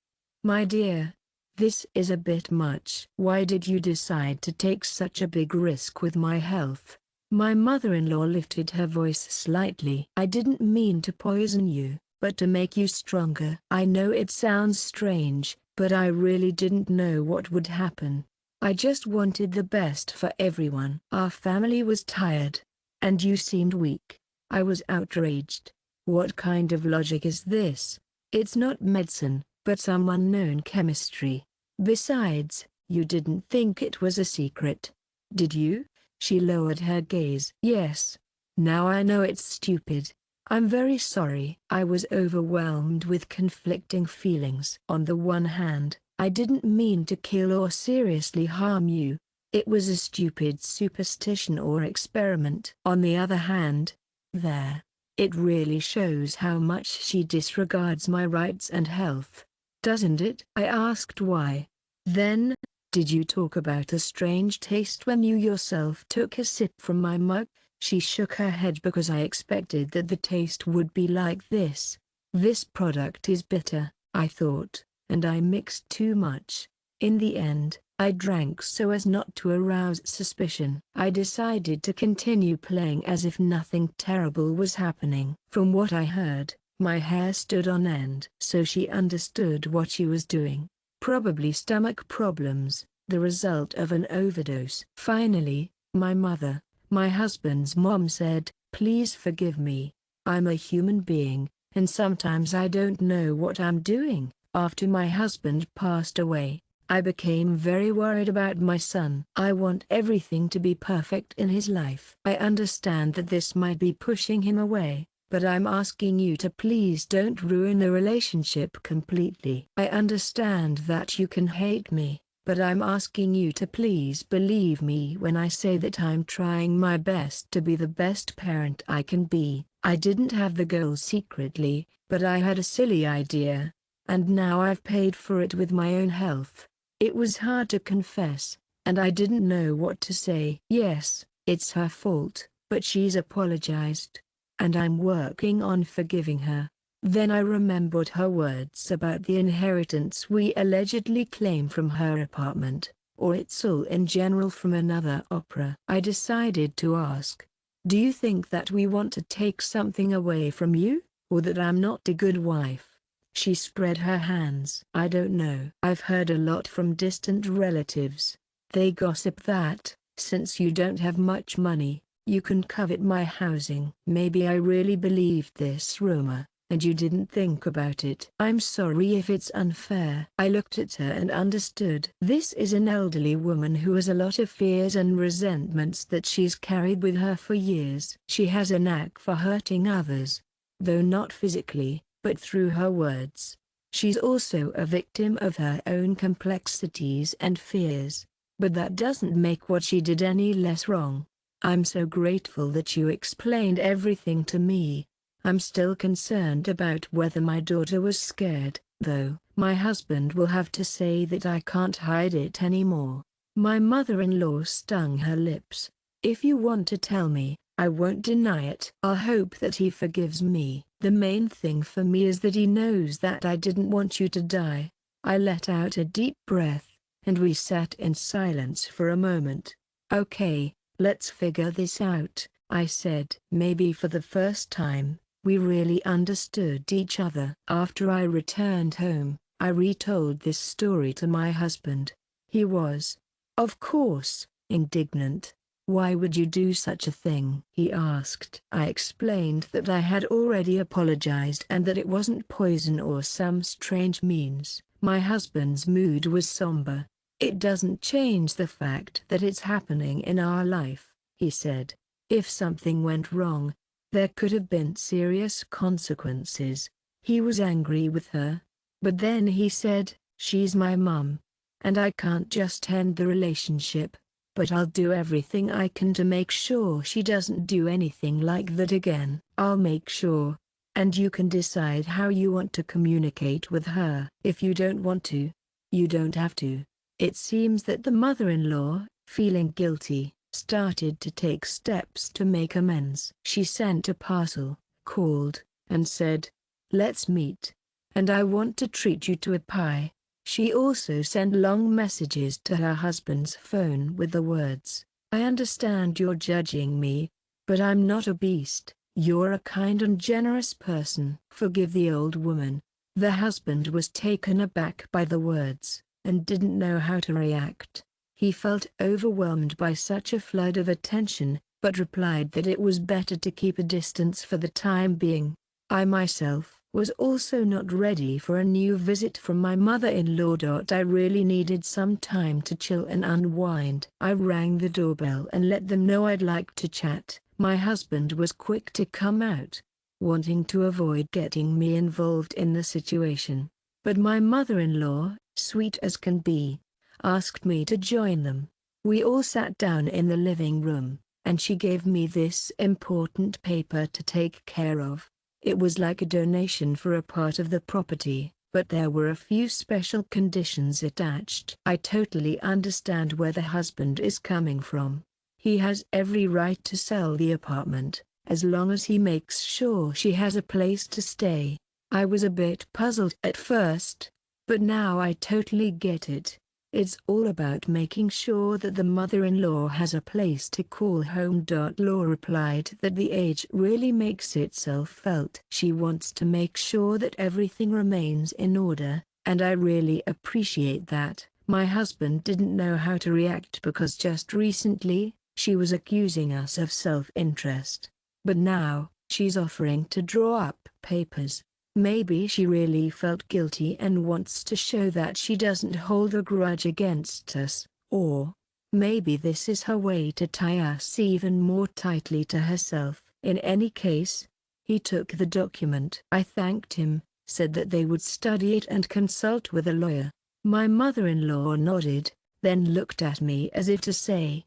My dear, this is a bit much. Why did you decide to take such a big risk with my health? My mother-in-law lifted her voice slightly. I didn't mean to poison you, but to make you stronger. I know it sounds strange, but I really didn't know what would happen. I just wanted the best for everyone. Our family was tired, and you seemed weak. I was outraged. What kind of logic is this? It's not medicine, but some unknown chemistry. Besides, you didn't think it was a secret, did you? She lowered her gaze. Yes. Now I know it's stupid. I'm very sorry. I was overwhelmed with conflicting feelings. On the one hand, I didn't mean to kill or seriously harm you. It was a stupid superstition or experiment. On the other hand, it really shows how much she disregards my rights and health. Doesn't it? I asked why. Then, did you talk about a strange taste when you yourself took a sip from my mug? She shook her head because I expected that the taste would be like this. This product is bitter, I thought, and I mixed too much. In the end, I drank so as not to arouse suspicion. I decided to continue playing as if nothing terrible was happening. From what I heard, my hair stood on end. So she understood what she was doing. Probably stomach problems, the result of an overdose. Finally, my mother, my husband's mom, said, "Please forgive me. I'm a human being, and sometimes I don't know what I'm doing." After my husband passed away, I became very worried about my son. I want everything to be perfect in his life. I understand that this might be pushing him away, but I'm asking you to please don't ruin the relationship completely. I understand that you can hate me, but I'm asking you to please believe me when I say that I'm trying my best to be the best parent I can be. I didn't have the goal secretly, but I had a silly idea, and now I've paid for it with my own health. It was hard to confess, and I didn't know what to say. Yes, it's her fault, but she's apologized, and I'm working on forgiving her. Then I remembered her words about the inheritance we allegedly claim from her apartment, or it's all in general from another opera. I decided to ask, do you think that we want to take something away from you, or that I'm not a good wife? She spread her hands. I don't know. I've heard a lot from distant relatives. They gossip that, since you don't have much money, you can covet my housing. Maybe I really believed this rumor, and you didn't think about it. I'm sorry if it's unfair. I looked at her and understood. This is an elderly woman who has a lot of fears and resentments that she's carried with her for years. She has a knack for hurting others, though not physically, but through her words. She's also a victim of her own complexities and fears, but that doesn't make what she did any less wrong. I'm so grateful that you explained everything to me. I'm still concerned about whether my daughter was scared, though. My husband will have to say that I can't hide it anymore. My mother-in-law stung her lips. If you want to tell me, I won't deny it. I'll hope that he forgives me. The main thing for me is that he knows that I didn't want you to die. I let out a deep breath, and we sat in silence for a moment. Okay, let's figure this out, I said. Maybe for the first time, we really understood each other. After I returned home, I retold this story to my husband. He was, of course, indignant. Why would you do such a thing? He asked. I explained that I had already apologized and that it wasn't poison or some strange means. My husband's mood was somber. It doesn't change the fact that it's happening in our life, he said. If something went wrong, there could have been serious consequences. He was angry with her. But then he said, she's my mum, and I can't just end the relationship. but I'll do everything I can to make sure she doesn't do anything like that again. I'll make sure. And you can decide how you want to communicate with her. If you don't want to, you don't have to." It seems that the mother-in-law, feeling guilty, started to take steps to make amends. She sent a parcel, called, and said, "Let's meet. And I want to treat you to a pie." She also sent long messages to her husband's phone with the words, "I understand you're judging me, but I'm not a beast. You're a kind and generous person. Forgive the old woman." The husband was taken aback by the words, and didn't know how to react. He felt overwhelmed by such a flood of attention, but replied that it was better to keep a distance for the time being. I myself was also not ready for a new visit from my mother-in-law. I really needed some time to chill and unwind. I rang the doorbell and let them know I'd like to chat. My husband was quick to come out, wanting to avoid getting me involved in the situation. But my mother-in-law, sweet as can be, asked me to join them. We all sat down in the living room, and she gave me this important paper to take care of. It was like a donation for a part of the property, but there were a few special conditions attached. I totally understand where the husband is coming from. He has every right to sell the apartment, as long as he makes sure she has a place to stay. I was a bit puzzled at first, but now I totally get it. It's all about making sure that the mother-in-law has a place to call home. Laura replied that the age really makes itself felt. She wants to make sure that everything remains in order, and I really appreciate that. My husband didn't know how to react because just recently, she was accusing us of self-interest. But now, she's offering to draw up papers. Maybe she really felt guilty and wants to show that she doesn't hold a grudge against us, or maybe this is her way to tie us even more tightly to herself. In any case, he took the document. I thanked him, said that they would study it and consult with a lawyer. My mother-in-law nodded, then looked at me as if to say,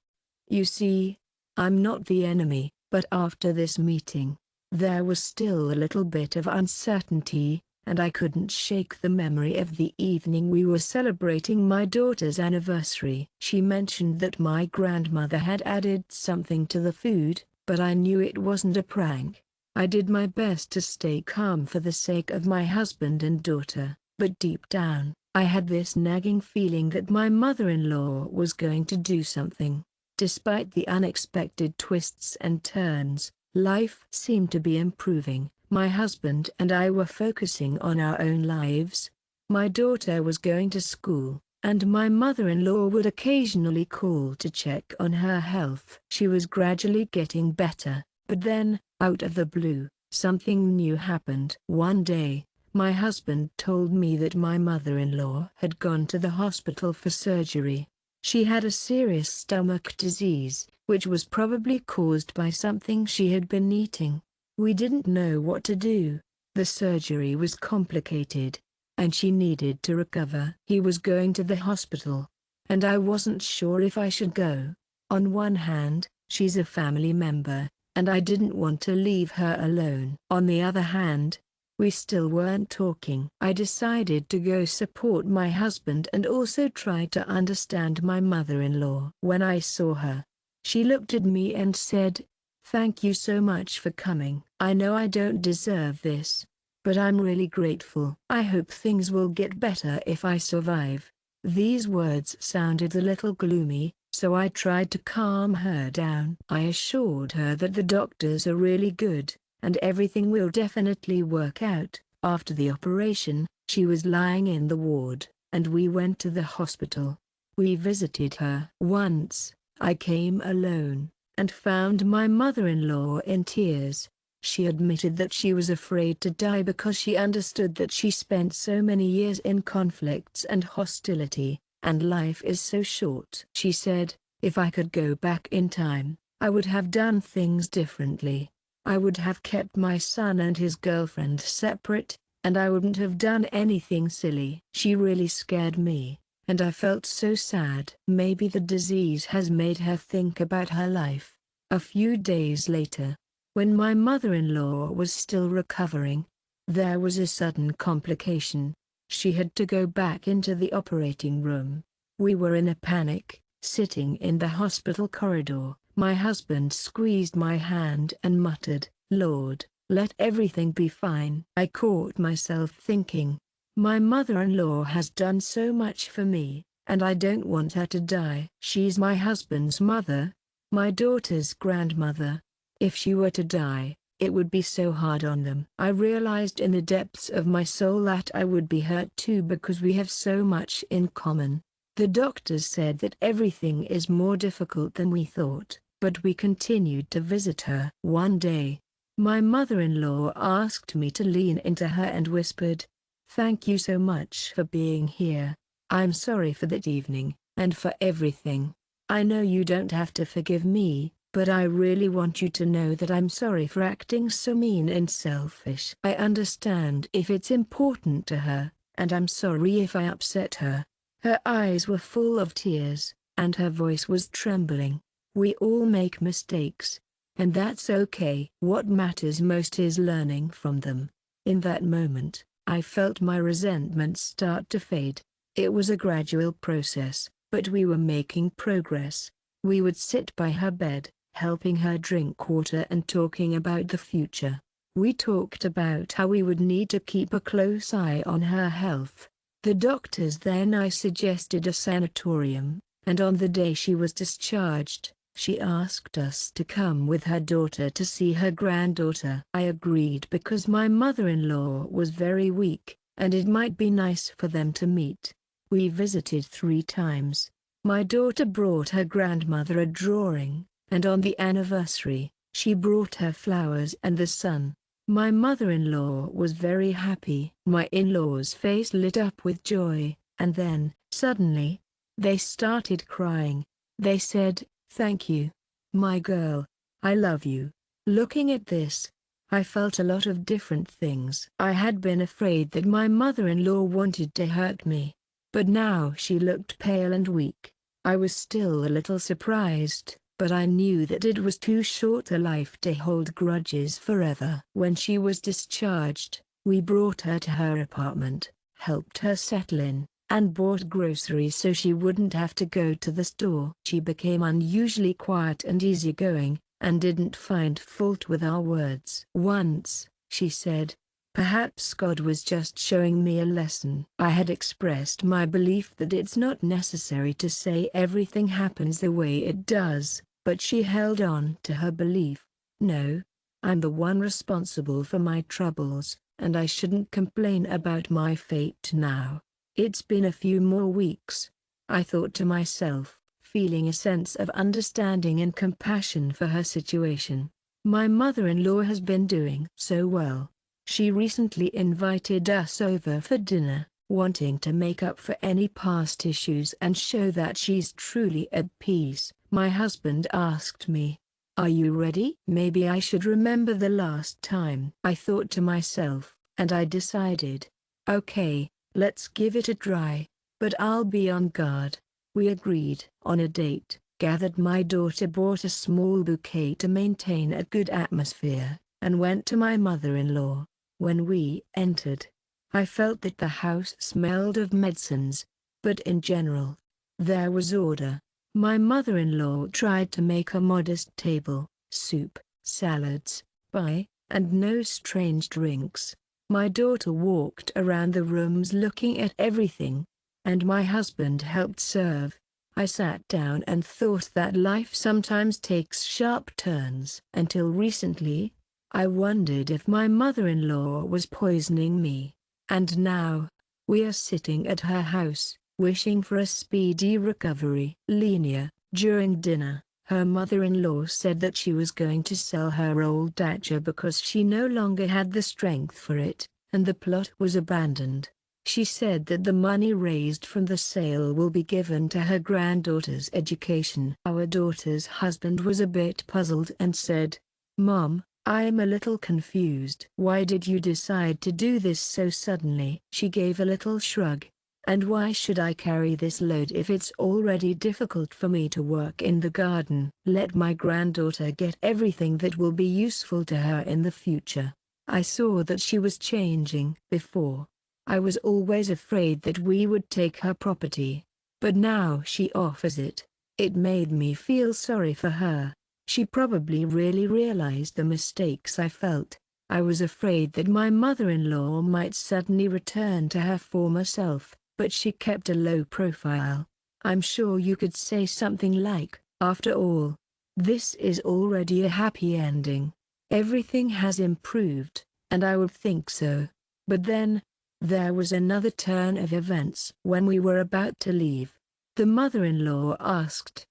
"You see, I'm not the enemy." But after this meeting, there was still a little bit of uncertainty, and I couldn't shake the memory of the evening we were celebrating my daughter's anniversary. She mentioned that my grandmother had added something to the food, but I knew it wasn't a prank. I did my best to stay calm for the sake of my husband and daughter, but deep down, I had this nagging feeling that my mother-in-law was going to do something. Despite the unexpected twists and turns, life seemed to be improving. My husband and I were focusing on our own lives. My daughter was going to school, and my mother-in-law would occasionally call to check on her health. She was gradually getting better, but then, out of the blue, something new happened. One day, my husband told me that my mother-in-law had gone to the hospital for surgery. She had a serious stomach disease, which was probably caused by something she had been eating. We didn't know what to do. The surgery was complicated, and she needed to recover. He was going to the hospital, and I wasn't sure if I should go. On one hand, she's a family member, and I didn't want to leave her alone. On the other hand, we still weren't talking. I decided to go support my husband and also try to understand my mother-in-law. When I saw her, she looked at me and said, "Thank you so much for coming. I know I don't deserve this, but I'm really grateful. I hope things will get better if I survive." These words sounded a little gloomy, so I tried to calm her down. I assured her that the doctors are really good, and everything will definitely work out. After the operation, she was lying in the ward, and we went to the hospital. We visited her. Once, I came alone, and found my mother-in-law in tears. She admitted that she was afraid to die because she understood that she spent so many years in conflicts and hostility, and life is so short. She said, "If I could go back in time, I would have done things differently. I would have kept my son and his girlfriend separate, and I wouldn't have done anything silly." She really scared me, and I felt so sad. Maybe the disease has made her think about her life. A few days later, when my mother-in-law was still recovering, there was a sudden complication. She had to go back into the operating room. We were in a panic, sitting in the hospital corridor. My husband squeezed my hand and muttered, "Lord, let everything be fine." I caught myself thinking, my mother-in-law has done so much for me, and I don't want her to die. She's my husband's mother, my daughter's grandmother. If she were to die, it would be so hard on them. I realized in the depths of my soul that I would be hurt too because we have so much in common. The doctors said that everything is more difficult than we thought, but we continued to visit her. One day, my mother-in-law asked me to lean into her and whispered, "Thank you so much for being here. I'm sorry for that evening, and for everything. I know you don't have to forgive me, but I really want you to know that I'm sorry for acting so mean and selfish. I understand if it's important to her, and I'm sorry if I upset her." Her eyes were full of tears, and her voice was trembling. We all make mistakes, and that's okay. What matters most is learning from them. In that moment, I felt my resentment start to fade. It was a gradual process, but we were making progress. We would sit by her bed, helping her drink water and talking about the future. We talked about how we would need to keep a close eye on her health. The doctors then suggested a sanatorium, and on the day she was discharged, she asked us to come with her daughter to see her granddaughter. I agreed because my mother-in-law was very weak, and it might be nice for them to meet. We visited 3 times. My daughter brought her grandmother a drawing, and on the anniversary, she brought her flowers and the sun. My mother-in-law was very happy. My in-laws' face lit up with joy, and then, suddenly, they started crying. They said, "Thank you, my girl. I love you." Looking at this, I felt a lot of different things. I had been afraid that my mother-in-law wanted to hurt me, but now she looked pale and weak. I was still a little surprised, but I knew that it was too short a life to hold grudges forever. When she was discharged, we brought her to her apartment, helped her settle in, and bought groceries so she wouldn't have to go to the store. She became unusually quiet and easygoing, and didn't find fault with our words. Once, she said, "Perhaps God was just showing me a lesson." I had expressed my belief that it's not necessary to say everything happens the way it does, but she held on to her belief. "No, I'm the one responsible for my troubles, and I shouldn't complain about my fate now." It's been a few more weeks, I thought to myself, feeling a sense of understanding and compassion for her situation. My mother-in-law has been doing so well. She recently invited us over for dinner, wanting to make up for any past issues and show that she's truly at peace. My husband asked me, "Are you ready?" Maybe I should remember the last time. I thought to myself, and I decided, okay, let's give it a try, but I'll be on guard. We agreed on a date, gathered my daughter, bought a small bouquet to maintain a good atmosphere, and went to my mother-in-law. When we entered, I felt that the house smelled of medicines, but in general, there was order. My mother-in-law tried to make a modest table, soup, salads, pie, and no strange drinks. My daughter walked around the rooms looking at everything, and my husband helped serve. I sat down and thought that life sometimes takes sharp turns. Until recently, I wondered if my mother-in-law was poisoning me. And now, we are sitting at her house, wishing for a speedy recovery. Lenia, during dinner, her mother-in-law said that she was going to sell her old Dacia because she no longer had the strength for it, and the plot was abandoned. She said that the money raised from the sale will be given to her granddaughter's education. Our daughter's husband was a bit puzzled and said, "Mom, I'm a little confused. Why did you decide to do this so suddenly?" She gave a little shrug, And why should I carry this load if it's already difficult for me to work in the garden? Let my granddaughter get everything that will be useful to her in the future. I saw that she was changing. Before, I was always afraid that we would take her property. But now she offers it. It made me feel sorry for her. She probably really realized the mistakes I felt. I was afraid that my mother-in-law might suddenly return to her former self, but she kept a low profile. I'm sure you could say something like, after all, this is already a happy ending. Everything has improved, and I would think so. But then, there was another turn of events. When we were about to leave, the mother-in-law asked.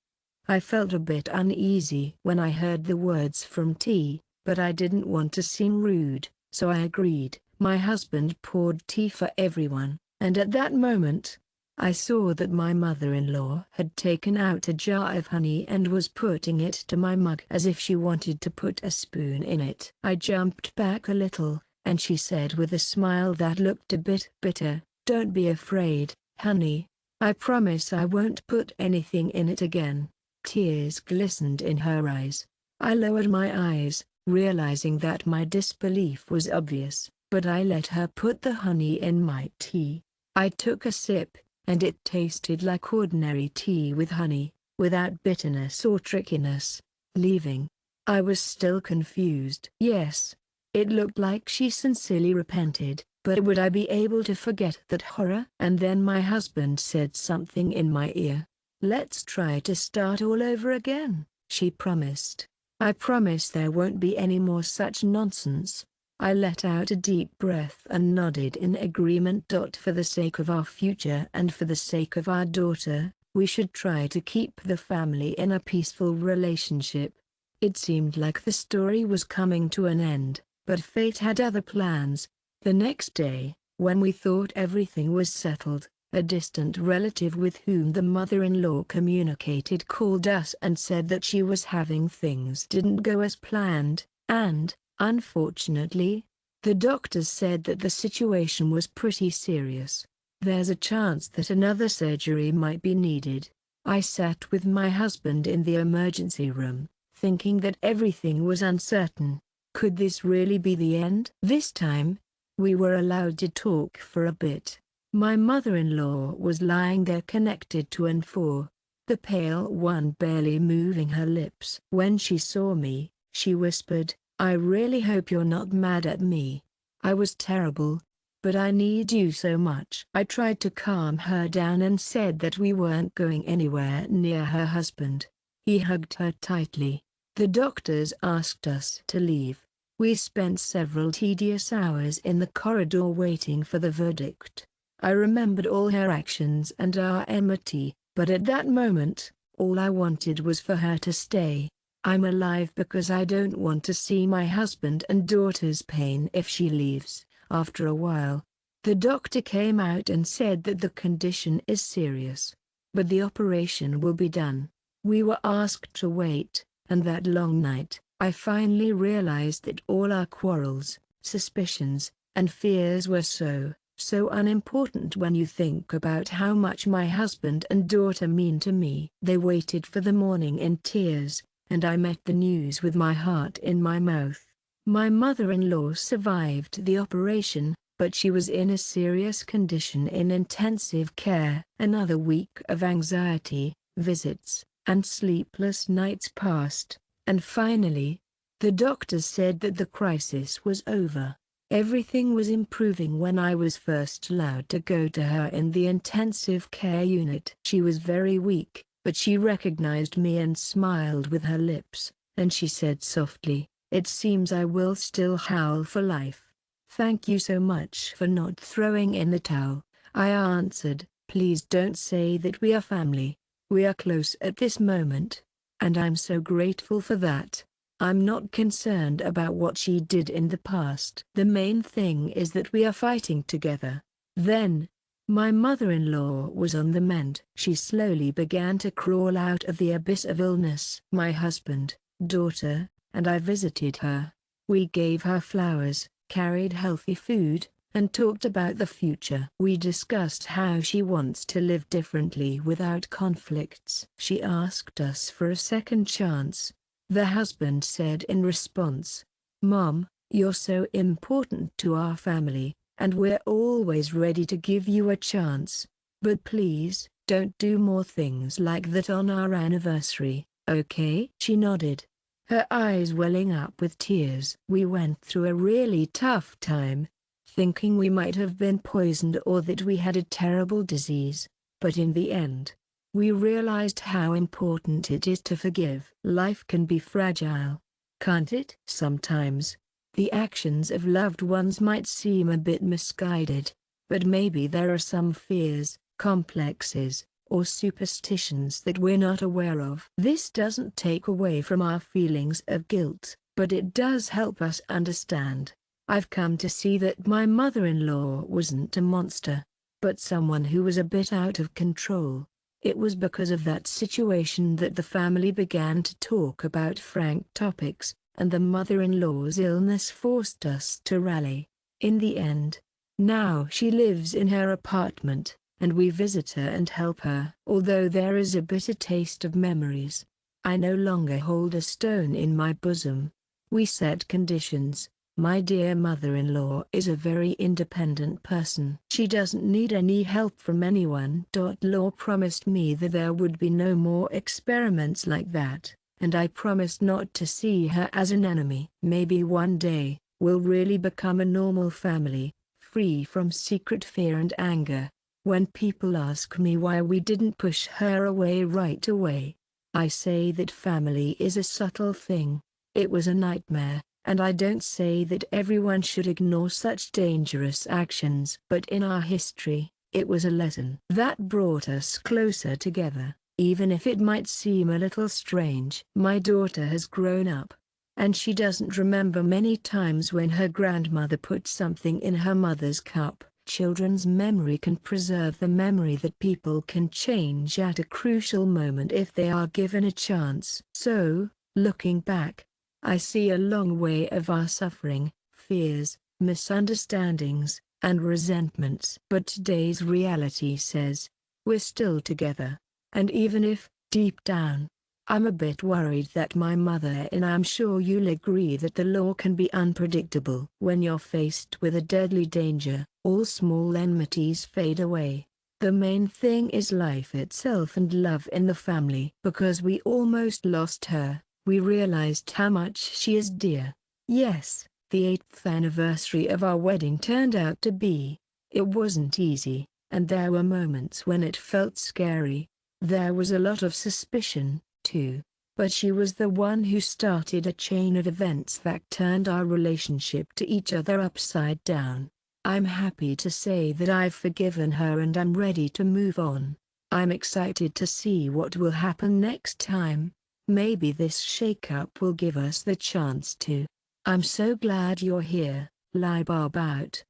I felt a bit uneasy when I heard the words from T, but I didn't want to seem rude, so I agreed. My husband poured tea for everyone, and at that moment, I saw that my mother-in-law had taken out a jar of honey and was putting it to my mug as if she wanted to put a spoon in it. I jumped back a little, and she said with a smile that looked a bit bitter, "Don't be afraid, honey. I promise I won't put anything in it again." Tears glistened in her eyes. I lowered my eyes, realizing that my disbelief was obvious, but I let her put the honey in my tea. I took a sip, and it tasted like ordinary tea with honey, without bitterness or trickiness. Leaving, I was still confused. Yes, it looked like she sincerely repented, but would I be able to forget that horror? And then my husband said something in my ear. "Let's try to start all over again," she promised. "I promise there won't be any more such nonsense." I let out a deep breath and nodded in agreement. For the sake of our future and for the sake of our daughter, we should try to keep the family in a peaceful relationship. It seemed like the story was coming to an end, but fate had other plans. The next day, when we thought everything was settled, a distant relative with whom the mother-in-law communicated called us and said that she was having things didn't go as planned, and, unfortunately, the doctors said that the situation was pretty serious. There's a chance that another surgery might be needed. I sat with my husband in the emergency room, thinking that everything was uncertain. Could this really be the end? This time, we were allowed to talk for a bit. My mother-in-law was lying there connected to N4, the pale one barely moving her lips. When she saw me, she whispered, "I really hope you're not mad at me. I was terrible, but I need you so much." I tried to calm her down and said that we weren't going anywhere near her husband. He hugged her tightly. The doctors asked us to leave. We spent several tedious hours in the corridor waiting for the verdict. I remembered all her actions and our enmity, but at that moment, all I wanted was for her to stay. I'm alive because I don't want to see my husband and daughter's pain if she leaves. After a while, the doctor came out and said that the condition is serious, but the operation will be done. We were asked to wait, and that long night, I finally realized that all our quarrels, suspicions, and fears were so unimportant when you think about how much my husband and daughter mean to me. They waited for the morning in tears, and I met the news with my heart in my mouth. My mother-in-law survived the operation, but she was in a serious condition in intensive care. Another week of anxiety, visits, and sleepless nights passed, and finally, the doctors said that the crisis was over. Everything was improving when I was first allowed to go to her in the intensive care unit. She was very weak, but she recognized me and smiled with her lips, and she said softly, "It seems I will still howl for life. Thank you so much for not throwing in the towel." I answered, "Please don't say that we are family. We are close at this moment, and I'm so grateful for that. I'm not concerned about what she did in the past. The main thing is that we are fighting together." Then, my mother-in-law was on the mend. She slowly began to crawl out of the abyss of illness. My husband, daughter, and I visited her. We gave her flowers, carried healthy food, and talked about the future. We discussed how she wants to live differently without conflicts. She asked us for a second chance. The husband said in response, "Mom, you're so important to our family, and we're always ready to give you a chance. But please, don't do more things like that on our anniversary, okay?" She nodded, her eyes welling up with tears. We went through a really tough time, thinking we might have been poisoned or that we had a terrible disease, but in the end, we realized how important it is to forgive. Life can be fragile, can't it? Sometimes, the actions of loved ones might seem a bit misguided, but maybe there are some fears, complexes, or superstitions that we're not aware of. This doesn't take away from our feelings of guilt, but it does help us understand. I've come to see that my mother-in-law wasn't a monster, but someone who was a bit out of control. It was because of that situation that the family began to talk about frank topics, and the mother-in-law's illness forced us to rally. In the end, now she lives in her apartment, and we visit her and help her. Although there is a bitter taste of memories, I no longer hold a stone in my bosom. We set conditions. My dear mother-in-law is a very independent person. She doesn't need any help from anyone. Law promised me that there would be no more experiments like that, and I promised not to see her as an enemy. Maybe one day, we'll really become a normal family, free from secret fear and anger. When people ask me why we didn't push her away right away, I say that family is a subtle thing. It was a nightmare. And I don't say that everyone should ignore such dangerous actions. But in our history, it was a lesson that brought us closer together, even if it might seem a little strange. My daughter has grown up, and she doesn't remember many times when her grandmother put something in her mother's cup. Children's memory can preserve the memory that people can change at a crucial moment if they are given a chance. So, looking back, I see a long way of our suffering, fears, misunderstandings, and resentments. But today's reality says, we're still together. And even if, deep down, I'm a bit worried that my mother, and I'm sure you'll agree that the law can be unpredictable. When you're faced with a deadly danger, all small enmities fade away. The main thing is life itself and love in the family. Because we almost lost her, we realized how much she is dear. Yes, the 8th anniversary of our wedding turned out to be. It wasn't easy, and there were moments when it felt scary. There was a lot of suspicion, too. But she was the one who started a chain of events that turned our relationship to each other upside down. I'm happy to say that I've forgiven her and I'm ready to move on. I'm excited to see what will happen next time. Maybe this shakeup will give us the chance to. I'm so glad you're here, Lie Barb out.